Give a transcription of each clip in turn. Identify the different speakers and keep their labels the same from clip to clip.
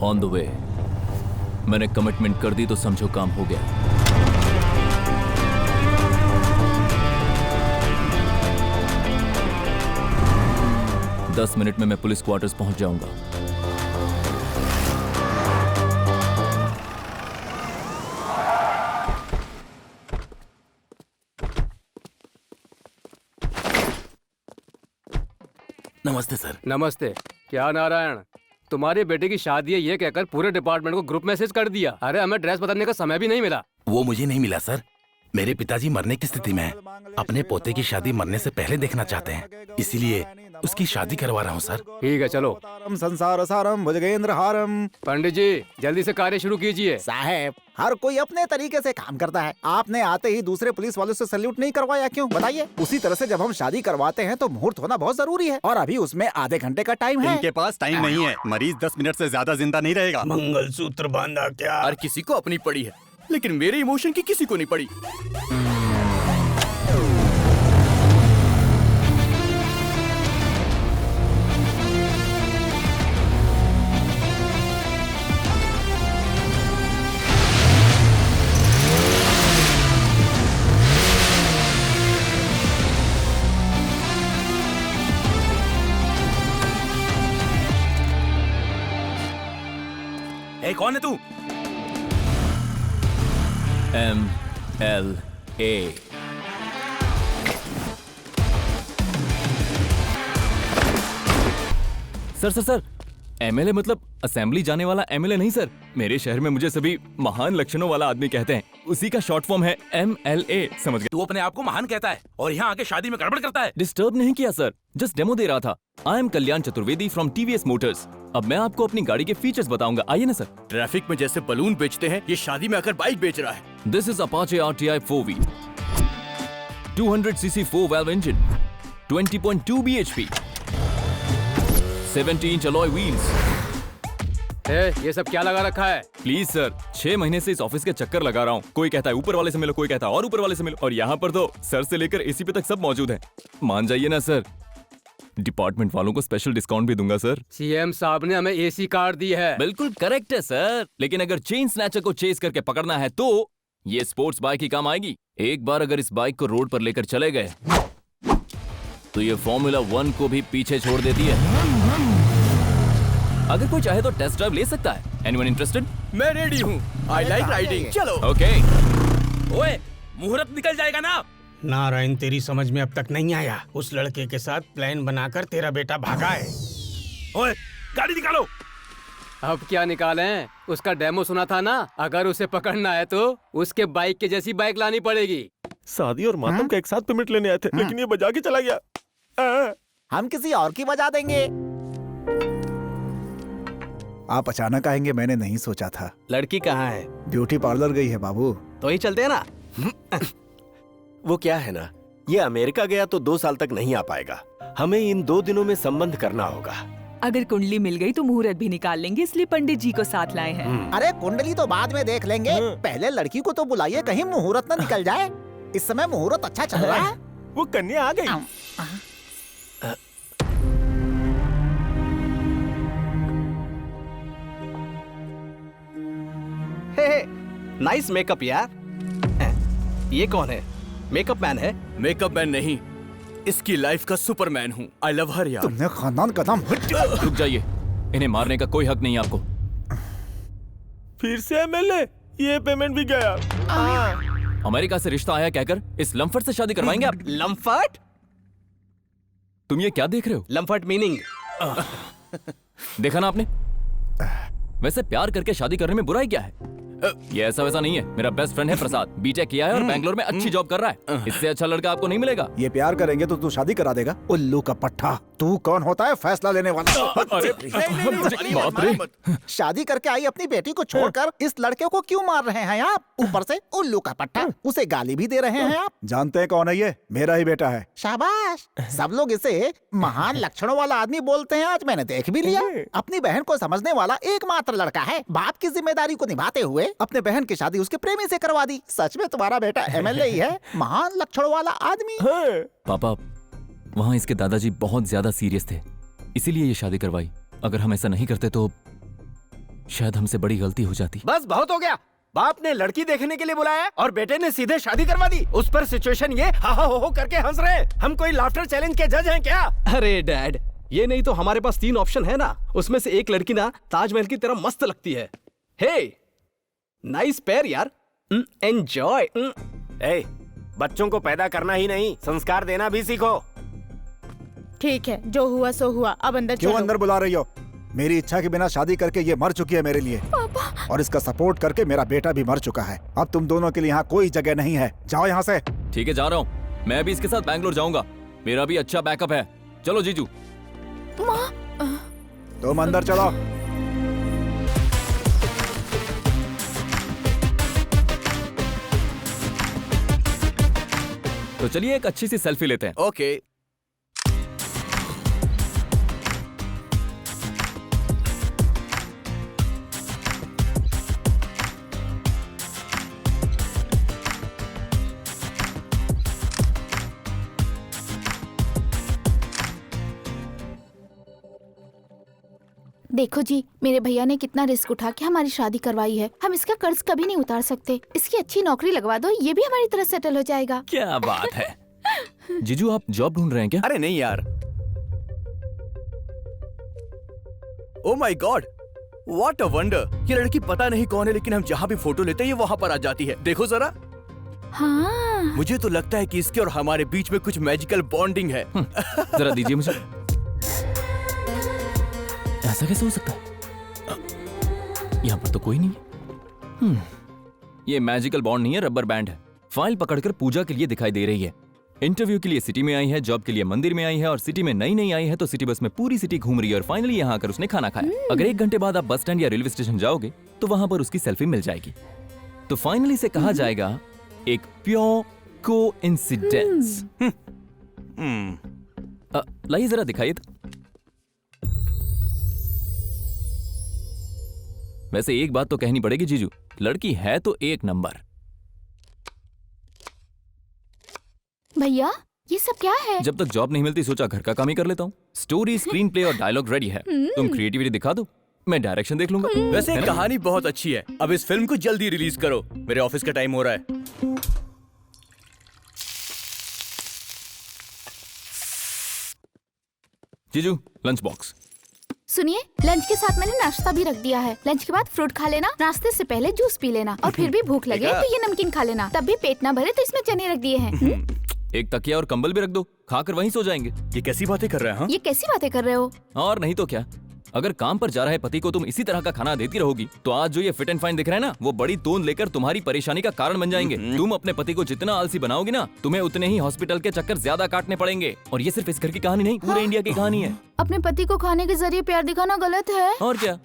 Speaker 1: On the way. मैंने commitment कर दी तो समझो काम हो गया। दस मिनट में मैं पुलिस क्वार्टर्स पहुंच जाऊंगा।
Speaker 2: नमस्ते सर।
Speaker 3: नमस्ते। क्या नारायण, तुम्हारे बेटे की शादी है ये कहकर पूरे डिपार्टमेंट को ग्रुप मैसेज कर दिया। अरे हमें ड्रेस बदलने का समय भी नहीं मिला।
Speaker 2: वो मुझे नहीं मिला सर। मेरे पिताजी मरने की स्थिति में हैं। अपने पोते की शादी मरने से पहले देखना चाहते हैं, इसीलिए उसकी शादी करवा रहा हूँ सर।
Speaker 3: ठीक है चलो।
Speaker 4: संसार सारम भुजगेंद्र हारम।
Speaker 3: पंडित जी जल्दी से कार्य शुरू कीजिए।
Speaker 4: साहब हर कोई अपने तरीके से काम करता है। आपने आते ही दूसरे पुलिस वालों से सैल्यूट नहीं करवाया क्यों, बताइए। उसी तरह से जब हम शादी करवाते हैं तो मुहूर्त होना बहुत जरूरी है, और अभी उसमें आधे घंटे का टाइम है।
Speaker 5: इनके पास टाइम नहीं है। मरीज 10 मिनट से ज्यादा जिंदा नहीं रहेगा।
Speaker 6: मंगलसूत्र बांधा क्या?
Speaker 7: हर किसी को अपनी पड़ी है, लेकिन मेरे इमोशन की किसी को नहीं पड़ी।
Speaker 2: कौन है तू?
Speaker 1: MLA। सर MLA मतलब असेंबली जाने वाला MLA नहीं सर। मेरे शहर में मुझे सभी महान लक्षणों वाला आदमी कहते हैं, उसी का शॉर्ट फॉर्म है MLA। समझ गए?
Speaker 2: तू अपने आप को महान कहता है और यहाँ आके शादी में गड़बड़ करता है।
Speaker 1: डिस्टर्ब नहीं किया सर, जस्ट डेमो दे रहा था। I am Kalyan Chaturvedi from TVS Motors. अब मैं आपको अपनी गाड़ी के फीचर्स बताऊंगा, आइए ना सर।
Speaker 7: ट्रैफिक में जैसे बलून बेचते हैं, ये शादी में आकर बाइक बेच रहा है।
Speaker 1: This is Apache RTI 4V 200cc 4 valve engine, 20.2 bhp, 70-inch alloy wheels।
Speaker 3: ये सब क्या लगा रखा है?
Speaker 1: प्लीज सर, 6 महीने से इस ऑफिस के चक्कर लगा रहा हूँ। कोई कहता है ऊपर वाले से मिलो, कोई कहता है और ऊपर वाले से मिलो, और यहाँ पर तो सर से लेकर AC पे तक सब मौजूद है। मान जाइए ना सर, डिपार्टमेंट वालों को स्पेशल डिस्काउंट भी दूंगा सर।
Speaker 3: CM साहब ने हमें AC कार दी है।
Speaker 1: बिल्कुल करेक्ट है सर, लेकिन अगर चेन स्नैचर को चेस करके पकड़ना है तो ये स्पोर्ट्स बाइक ही काम आएगी। एक बार अगर इस बाइक को रोड पर लेकर चले गए तो ये फॉर्मूला 1 को भी पीछे छोड़ देती है। अगर कोई चाहे तो टेस्ट ड्राइव ले सकता है। Anyone interested?
Speaker 7: मैं रेडी हूँ। I like riding. चलो।
Speaker 1: ओके।
Speaker 2: ओए, मुहूर्त निकल जाएगा ना।
Speaker 6: नारायण तेरी समझ में अब तक नहीं आया। उस लड़के के साथ प्लान बनाकर तेरा बेटा भागा है।
Speaker 2: ओए, गाड़ी निकालो।
Speaker 3: अब क्या निकालें? उसका डेमो सुना था ना। अगर उसे पकड़ना है तो उसके बाइक के जैसी बाइक लानी पड़ेगी।
Speaker 8: शादी और मातम का एक साथ पेमेंट लेने आए थे, लेकिन ये बजा के चला गया।
Speaker 4: हम किसी और की बजा देंगे। आप अचानक आएंगे मैंने नहीं सोचा था।
Speaker 9: लड़की कहाँ है?
Speaker 4: ब्यूटी पार्लर गई है बाबू।
Speaker 9: तो ही चलते हैं ना। वो क्या है ना, ये अमेरिका गया तो 2 साल तक नहीं आ पाएगा। हमें इन 2 दिनों में संबंध करना होगा।
Speaker 10: अगर कुंडली मिल गई तो मुहूर्त भी निकाल लेंगे, इसलिए पंडित जी को साथ लाए हैं।
Speaker 4: अरे कुंडली तो बाद में देख लेंगे, पहले लड़की को तो बुलाइए, कहीं मुहूर्त न निकल जाए। इस समय मुहूर्त अच्छा चल रहा है।
Speaker 8: वो कन्या आ गई।
Speaker 9: नाइस मेकअप यार। ये कौन है? मेकअप मैन है?
Speaker 7: मेकअप मैन नहीं, इसकी लाइफ का सुपरमैन हूँ। आई लव हर यार।
Speaker 4: तुमने खानदान का नाम।
Speaker 1: रुक जाइए, इन्हें मारने का कोई हक नहीं आपको।
Speaker 8: फिर से MLA, ये पेमेंट भी गया।
Speaker 1: अमेरिका से रिश्ता आया कहकर इस लम्फट से शादी करवाएंगे आप?
Speaker 9: लम्फट?
Speaker 1: तुम ये क्या देख रहे हो?
Speaker 9: लम्फट मीनिंग
Speaker 1: देखा ना आपने? वैसे प्यार करके शादी करने में बुराई क्या है? ये ऐसा वैसा नहीं है। मेरा बेस्ट फ्रेंड है प्रसाद, बीटेक किया है और बैंगलोर में अच्छी जॉब कर रहा है। इससे अच्छा लड़का आपको नहीं मिलेगा।
Speaker 4: ये प्यार करेंगे तो तू शादी करा देगा? उल्लू का पट्टा, तू कौन होता है फैसला लेने वाला?
Speaker 1: बाप रे,
Speaker 4: शादी करके आई अपनी बेटी को छोड़कर इस लड़के को क्यों मार रहे हैं आप? ऊपर से उल्लू का पट्टा, उसे गाली भी दे रहे हैं आप। जानते हैं कौन है ये? मेरा ही बेटा है। शाबाश। सब लोग इसे महान लक्षणों वाला आदमी बोलते हैं, आज मैंने देख भी लिया। अपनी बहन को समझने वाला एकमात्र लड़का है। बाप की जिम्मेदारी को निभाते हुए अपने बहन की शादी उसके प्रेमी से करवा दी। सच में तुम्हारा बेटा MLA ही है, महान लक्षणों वाला आदमी।
Speaker 1: पापा, वहाँ इसके दादाजी बहुत ज्यादा सीरियस थे, इसीलिए ये शादी करवाई। अगर हम ऐसा नहीं करते तो शायद हमसे बड़ी गलती हो जाती।
Speaker 9: बस बहुत हो गया। बाप ने लड़की देखने के लिए बुलाया और बेटे ने सीधे शादी करवा दी। उस पर सिचुएशन ये हा हा हो करके हंस रहे। हम कोई लाफ्टर चैलेंज के जज हैं क्या?
Speaker 7: अरे डैड, ये नहीं तो हमारे पास 3 ऑप्शन है ना, उसमें से एक लड़की ना ताजमहल की तरह मस्त लगती है। हे, नाइस पेयर यार, एंजॉय।
Speaker 9: ए, बच्चों को पैदा करना ही नहीं, संस्कार देना भी सीखो।
Speaker 11: ठीक है, जो हुआ सो हुआ, अब अंदर
Speaker 4: क्यों
Speaker 11: चलो।
Speaker 4: अंदर बुला रही हो? मेरी इच्छा के बिना शादी करके ये मर चुकी है मेरे लिए, और इसका सपोर्ट करके मेरा बेटा भी मर चुका है। अब तुम दोनों के लिए यहाँ कोई जगह नहीं है, जाओ यहाँ से।
Speaker 1: ठीक है, जा रहा हूँ। मैं भी इसके साथ बैंगलोर जाऊंगा, मेरा भी अच्छा बैकअप है। चलो जीजू।
Speaker 4: तुम अंदर चलो।
Speaker 1: तो चलिए एक अच्छी सी सेल्फी लेते हैं।
Speaker 7: ओके।
Speaker 11: देखो जी, मेरे भैया ने कितना रिस्क उठा के हमारी शादी करवाई है। हम इसका कर्ज कभी नहीं उतार सकते। इसकी अच्छी नौकरी लगवा दो, ये भी हमारी तरह सेटल हो जाएगा।
Speaker 1: क्या बात है। जीजू, आप जॉब ढूंढ रहे हैं क्या?
Speaker 7: अरे नहीं यार। Oh my God, what a wonder. ये लड़की पता नहीं कौन है, लेकिन हम जहाँ भी फोटो लेते हैं ये वहाँ पर आ जाती है। देखो जरा।
Speaker 11: हाँ।
Speaker 7: मुझे तो लगता है कि इसके और हमारे बीच में कुछ मैजिकल बॉन्डिंग है।
Speaker 1: जरा दीजिए मुझे। ऐसा कैसे हो सकता है? यहाँ पर तो कोई नहीं। ये मैजिकल बॉन्ड नहीं है, रबर बैंड है। फाइल पकड़कर पूजा के लिए दिखाई दे रही है। इंटरव्यू के लिए सिटी में आई है, जॉब के लिए मंदिर में आई है, और सिटी में नई आई है तो सिटी बस में पूरी सिटी घूम रही है, और फाइनली यहाँ आकर उसने खाना खाया। अगर 1 घंटे बाद आप बस स्टैंड या रेलवे स्टेशन जाओगे तो वहां पर उसकी सेल्फी मिल जाएगी। तो फाइनली से कहा जाएगा एक प्योर कोइंसिडेंस। लाइए जरा दिखाइए तो। वैसे एक बात तो कहनी पड़ेगी जीजू, लड़की है तो 1 नंबर।
Speaker 11: भैया, ये सब क्या है?
Speaker 1: जब तक जॉब नहीं मिलती सोचा घर का काम ही कर लेता हूँ। स्टोरी, स्क्रीन प्ले और डायलॉग रेडी है। तुम क्रिएटिविटी दिखा दो, मैं डायरेक्शन देख लूंगा।
Speaker 7: वैसे कहानी बहुत अच्छी है। अब इस फिल्म को जल्दी रिलीज करो, मेरे ऑफिस का टाइम हो रहा है।
Speaker 1: जीजू, लंच बॉक्स।
Speaker 11: सुनिए, लंच के साथ मैंने नाश्ता भी रख दिया है। लंच के बाद फ्रूट खा लेना, नाश्ते से पहले जूस पी लेना, और फिर भी भूख लगे तो ये नमकीन खा लेना। तब भी पेट ना भरे तो इसमें चने रख दिए हैं।
Speaker 1: एक तकिया और कंबल भी रख दो, खाकर वहीं सो जाएंगे।
Speaker 7: ये कैसी बातें कर रहे हैं?
Speaker 11: ये कैसी बातें कर रहे हो?
Speaker 1: और नहीं तो क्या। अगर काम पर जा रहे पति को तुम इसी तरह का खाना देती रहोगी तो आज जो ये फिट एंड फाइन दिख रहा है ना, वो बड़ी तोंद लेकर तुम्हारी परेशानी का कारण बन जाएंगे। तुम अपने पति को जितना आलसी बनाओगी ना, तुम्हें उतने ही हॉस्पिटल के चक्कर ज्यादा काटने पड़ेंगे। और ये सिर्फ इस घर की कहानी नहीं, पूरे इंडिया की कहानी है।
Speaker 11: अपने पति को खाने के जरिए प्यार दिखाना गलत है।
Speaker 1: और क्या,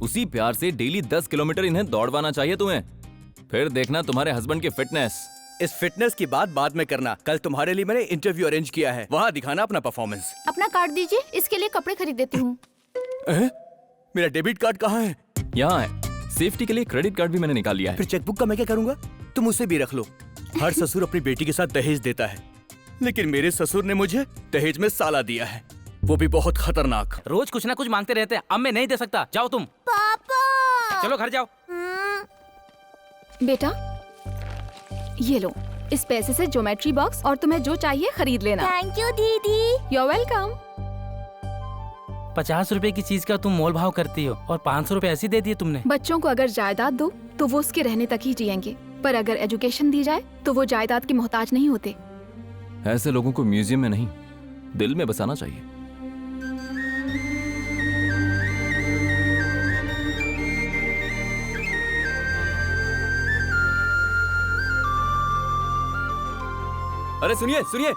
Speaker 1: उसी प्यार से डेली 10 किलोमीटर इन्हें दौड़वाना चाहिए तुम्हें। फिर देखना तुम्हारे हस्बैंड की फिटनेस।
Speaker 7: इस फिटनेस की बात बाद में करना। कल तुम्हारे लिए मैंने इंटरव्यू अरेंज किया है, वहाँ दिखाना अपना परफॉर्मेंस।
Speaker 11: अपना कार्ड दीजिए, इसके लिए कपड़े खरीद देती हूँ।
Speaker 7: मेरा डेबिट कार्ड कहाँ है?
Speaker 1: यहाँ है। सेफ्टी के लिए क्रेडिट कार्ड भी मैंने निकाल लिया है।
Speaker 7: फिर चेकबुक का मैं क्या करूँगा? तुम उसे भी रख लो। हर ससुर अपनी बेटी के साथ दहेज देता है, लेकिन मेरे ससुर ने मुझे दहेज में साला दिया है, वो भी बहुत खतरनाक।
Speaker 3: रोज कुछ ना कुछ मांगते रहते हैं। अब मैं नहीं दे सकता, जाओ तुम।
Speaker 11: पापा,
Speaker 3: चलो घर जाओ।
Speaker 10: बेटा, ये लो, इस पैसे से ज्योमेट्री बॉक्स और तुम्हें जो चाहिए खरीद लेना।
Speaker 11: थैंक यू दीदी।
Speaker 10: You are welcome.
Speaker 3: 50 रुपए की चीज का तुम मोल भाव करती हो, और 500 रुपए ऐसी दे दिए तुमने।
Speaker 10: बच्चों को अगर जायदाद दो तो वो उसके रहने तक ही जिएंगे, पर अगर एजुकेशन दी जाए तो वो जायदाद के मोहताज नहीं होते।
Speaker 1: ऐसे लोगों को म्यूजियम में नहीं, दिल में बसाना चाहिए। अरे सुनिए सुनिए,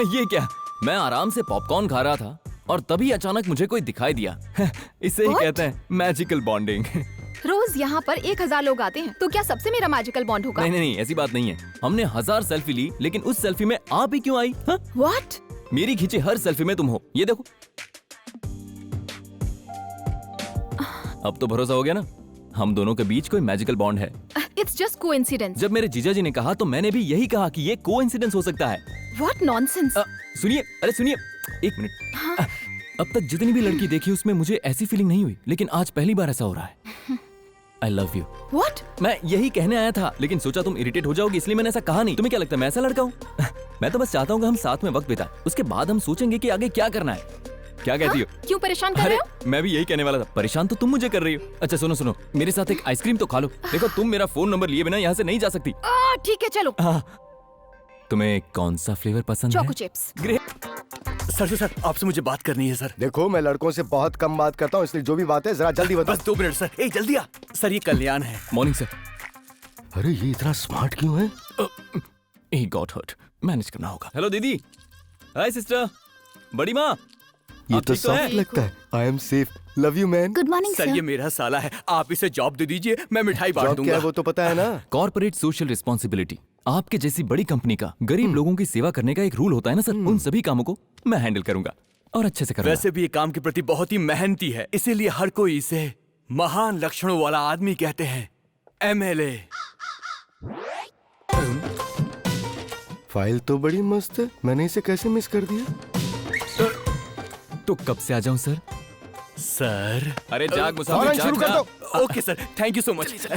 Speaker 1: ये क्या? मैं आराम से पॉपकॉर्न खा रहा था और तभी अचानक मुझे कोई दिखाई दिया। इसे ही कहते हैं मैजिकल बॉन्डिंग।
Speaker 10: रोज यहाँ पर 1000 लोग आते हैं, तो क्या सबसे मेरा मैजिकल बॉन्ड होगा?
Speaker 1: नहीं नहीं, ऐसी बात नहीं है। हमने 1000 सेल्फी ली, लेकिन उस सेल्फी में आप ही क्यों आई?
Speaker 10: What?
Speaker 1: मेरी खींची हर सेल्फी में तुम हो, ये देखो। अब तो भरोसा हो गया ना, हम दोनों के बीच कोई मैजिकल बॉन्ड है।
Speaker 10: It's just coincidence.
Speaker 1: जब मेरे जीजा जी ने कहा तो मैंने भी यही कहा कि ये कोइंसिडेंस हो सकता है।
Speaker 10: What nonsense?
Speaker 1: सुनिए, अरे सुनिए, 1 मिनट। अब तक जितनी भी लड़की देखी उसमें मुझे ऐसी फीलिंग नहीं हुई, लेकिन आज पहली बार ऐसा हो रहा है। I love you.
Speaker 10: व्हाट?
Speaker 1: मैं यही कहने आया था, लेकिन सोचा तुम इरिटेट हो जाओगी, इसलिए मैंने ऐसा कहा नहीं। तुम्हें क्या लगता है मैं ऐसा लड़का हूँ? मैं तो बस चाहता हूँ कि हम साथ में वक्त बिताएं, उसके बाद हम सोचेंगे कि आगे क्या करना है। क्या कहती हो?
Speaker 10: क्यों परेशान कर
Speaker 1: अरे
Speaker 10: रहे हो?
Speaker 1: मैं भी यही कहने वाला था, परेशान तो तुम मुझे कर रही हो। अच्छा सुनो सुनो, मेरे साथ एक आइसक्रीम तो खा लो। देखो तुम मेरा फोन नंबर लिए बिना यहाँ से नहीं जा सकती।
Speaker 10: ठीक है चलो।
Speaker 1: तुम्हें कौन सा फ्लेवर पसंद है?
Speaker 10: Choco chips.
Speaker 5: सर आपसे मुझे बात करनी है सर।
Speaker 12: देखो मैं लड़कों से बहुत कम बात करता हूँ, इसलिए जो भी बात है जरा जल्दी बताओ।
Speaker 5: बस 2 मिनट सर। ए जल्दी आ सर, ये कल्याण है।
Speaker 1: Morning sir.
Speaker 12: अरे ये इतना स्मार्ट क्यों है?
Speaker 1: ही गॉट हर्ट, मैनेज करना होगा। हेलो दीदी। हाय सिस्टर। बड़ी माँ।
Speaker 12: ये
Speaker 1: आप
Speaker 12: तो
Speaker 1: ठीक तो हैं?
Speaker 12: सॉफ्ट लगता है। I am safe, love you man.
Speaker 11: Good morning
Speaker 5: sir
Speaker 11: sir.
Speaker 5: ये मेरा साला है, आप इसे जॉब दे दीजिए, मैं मिठाई बांट
Speaker 12: जॉब क्या
Speaker 5: दूंगा।
Speaker 12: है वो तो पता है ना।
Speaker 1: कॉर्पोरेट सोशल रिस्पॉन्सिबिलिटी, आपके जैसी बड़ी कंपनी का गरीब लोगों की सेवा करने का एक रूल होता है ना सर। उन सभी कामों को मैं हैंडल करूंगा और अच्छे से करूंगा।
Speaker 5: वैसे भी ये काम के प्रति बहुत ही मेहनती है, इसीलिए हर कोई इसे महान लक्षणों वाला आदमी कहते हैं। MLA।
Speaker 12: फाइल तो बड़ी मस्त है, मैंने इसे कैसे मिस कर दिया?
Speaker 1: तो कब से आ जाऊं सर?
Speaker 5: सर
Speaker 1: अरे जाग मुसाफिर,
Speaker 12: फौरन
Speaker 1: जाग,
Speaker 12: शुरू कर
Speaker 1: जाग।
Speaker 12: दो।
Speaker 5: Okay sir, thank you so much.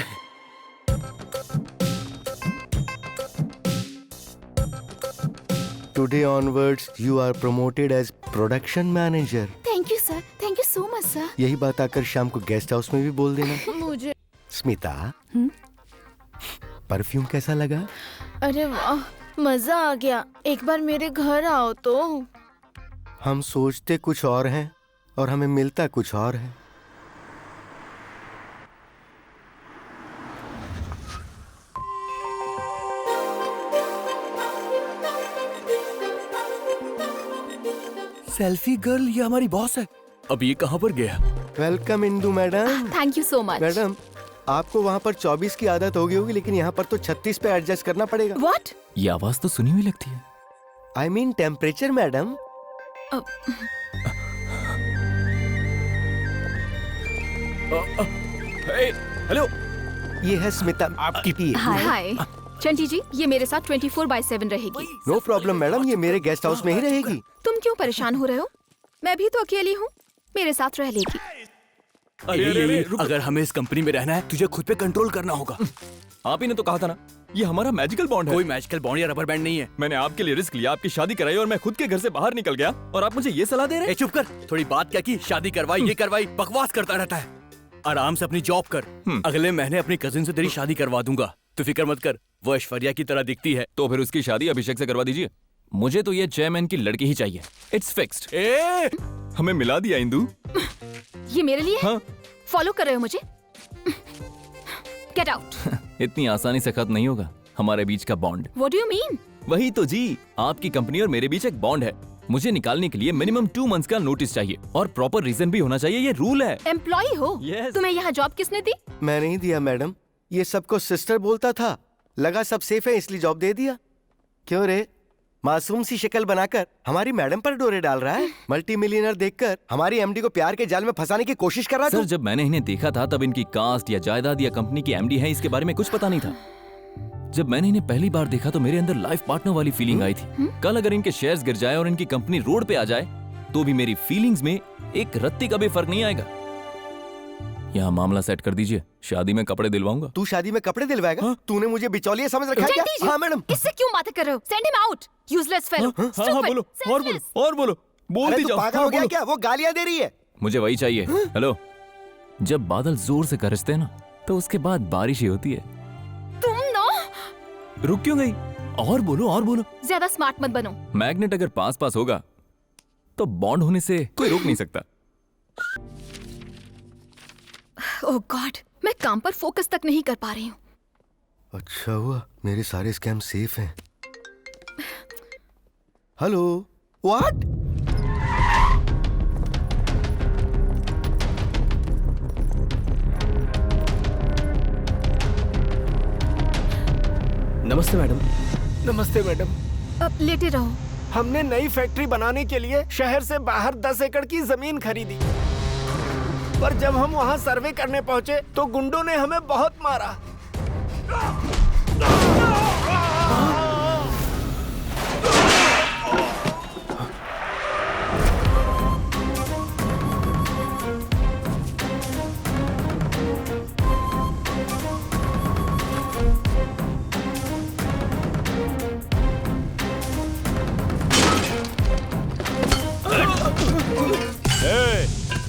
Speaker 12: Today onwards you are promoted as production manager।
Speaker 11: Thank you sir, thank you so much sir.
Speaker 12: यही बात आकर शाम को गेस्ट हाउस में भी बोल देना।
Speaker 11: मुझे
Speaker 12: स्मिता, परफ्यूम कैसा लगा?
Speaker 13: अरे वाह, मजा आ गया। एक बार मेरे घर आओ तो।
Speaker 12: हम सोचते कुछ और हैं और हमें मिलता कुछ और है।
Speaker 5: सेल्फी गर्ल, ये हमारी बॉस है। अब ये कहाँ पर गया?
Speaker 12: Welcome Indu madam.
Speaker 10: Thank you so much.
Speaker 12: Madam आपको वहाँ पर 24 की आदत हो गई होगी, लेकिन यहाँ पर तो 36 पे एडजस्ट करना पड़ेगा।
Speaker 10: व्हाट?
Speaker 1: ये आवाज तो सुनी हुई लगती है।
Speaker 12: I mean temperature madam.
Speaker 1: Hello,
Speaker 12: ये है स्मिता आपकी पी।
Speaker 10: हाय चंटी जी, ये मेरे साथ 24/7 रहेगी।
Speaker 12: नो प्रॉब्लम मैडम, ये मेरे गेस्ट हाउस में ही रहेगी।
Speaker 10: तुम क्यों परेशान हो रहे हो? मैं भी तो अकेली हूँ, मेरे साथ रह लेगी।
Speaker 5: अरे अगर हमें इस कंपनी में रहना है, तुझे खुद पे कंट्रोल करना होगा।
Speaker 1: आप ही ने तो कहा था ना, ये हमारा मैजिकल बॉन्ड है।
Speaker 5: कोई मैजिकल बॉन्ड या रबर बैंड नहीं है।
Speaker 1: मैंने आपके लिए रिस्क लिया, आपकी शादी कराई और मैं खुद के घर से बाहर निकल गया और आप मुझे ये सलाह दे रहे हैं?
Speaker 5: चुप कर, थोड़ी बात क्या की, शादी करवाई, ये करवाई, बकवास करता रहता है। आराम से अपनी जॉब कर। अगले महीने अपनी कजिन से तेरी शादी करवा दूंगा, तो फिक्र मत कर। वो ऐश्वर्या की तरह दिखती है।
Speaker 1: तो फिर उसकी शादी अभिषेक से करवा दीजिए। मुझे तो ये चेयरमैन की लड़की ही चाहिए। It's fixed. हमें मिला दिया इंदु।
Speaker 10: ये मेरे लिए है?
Speaker 1: हाँ।
Speaker 10: फॉलो कर रहे हो मुझे? Get out.
Speaker 1: इतनी आसानी से खत्म नहीं होगा हमारे बीच का bond.
Speaker 10: What do you mean?
Speaker 1: वही तो जी, आपकी कंपनी और मेरे बीच एक बॉन्ड है। मुझे निकालने के लिए मिनिमम 2 मंथ्स का नोटिस चाहिए और प्रॉपर रीजन भी होना चाहिए, ये रूल है।
Speaker 10: एम्प्लॉय हो?
Speaker 1: Yes.
Speaker 10: तुम्हें यहाँ जॉब किसने दी?
Speaker 12: मैं नहीं दिया मैडम, ये सबको सिस्टर बोलता था। लगा सब सेफ है इसलिए जॉब दे दिया। क्यों रे, मासूम सी शक्ल बनाकर हमारी मैडम पर डोरे डाल रहा है। मल्टी मिलियनर देखकर हमारी एमडी को प्यार के जाल में फंसाने की कोशिश कर रहा है।
Speaker 1: सर जब मैंने इन्हें देखा था तब इनकी कास्ट या जायदाद या कंपनी की एमडी है इसके बारे में कुछ पता नहीं था। जब मैंने इन्हें पहली बार देखा तो मेरे अंदर लाइफ पार्टनर वाली फीलिंग आई थी। कल अगर इनके शेयर्स गिर जाए और इनकी कंपनी रोड पे आ जाए तो भी मेरी फीलिंग्स में एक रत्ती का भी फर्क नहीं आएगा। यहाँ मामला सेट कर दीजिए, शादी में कपड़े दिलवाऊंगा।
Speaker 12: तू शादी में कपड़े दिलवाएगा? तूने मुझे बिचौलिया समझ रखा है क्या?
Speaker 10: चंटी जी,
Speaker 12: हाँ मैडम।
Speaker 10: इससे क्यों बातें कर रहे हो? Send him out, useless fellow.
Speaker 1: हाँ बोलो और बोलो बोलती
Speaker 12: अरे तू
Speaker 1: जाओ।
Speaker 12: पागल हो गया क्या? वो गालियां दे रही है।
Speaker 1: मुझे वही चाहिए। हेलो, जब बादल जोर से गरजते हैं ना तो उसके बाद बारिश ही होती है।
Speaker 10: तुम ना
Speaker 1: रुक क्यों गई? और बोलो।
Speaker 10: ज्यादा स्मार्ट मत बनो।
Speaker 1: मैग्नेट अगर पास होगा तो बॉन्ड होने से कोई रोक नहीं सकता।
Speaker 10: ओह गॉड, मैं काम पर फोकस तक नहीं कर पा रही हूँ।
Speaker 12: अच्छा हुआ मेरे सारे स्कैम सेफ हैं। Hello, what?
Speaker 7: नमस्ते मैडम। नमस्ते मैडम।
Speaker 10: अब लेटे रहो।
Speaker 6: हमने नई फैक्ट्री बनाने के लिए शहर से बाहर 10 एकड़ की जमीन खरीदी, पर जब हम वहां सर्वे करने पहुंचे तो गुंडों ने हमें बहुत मारा।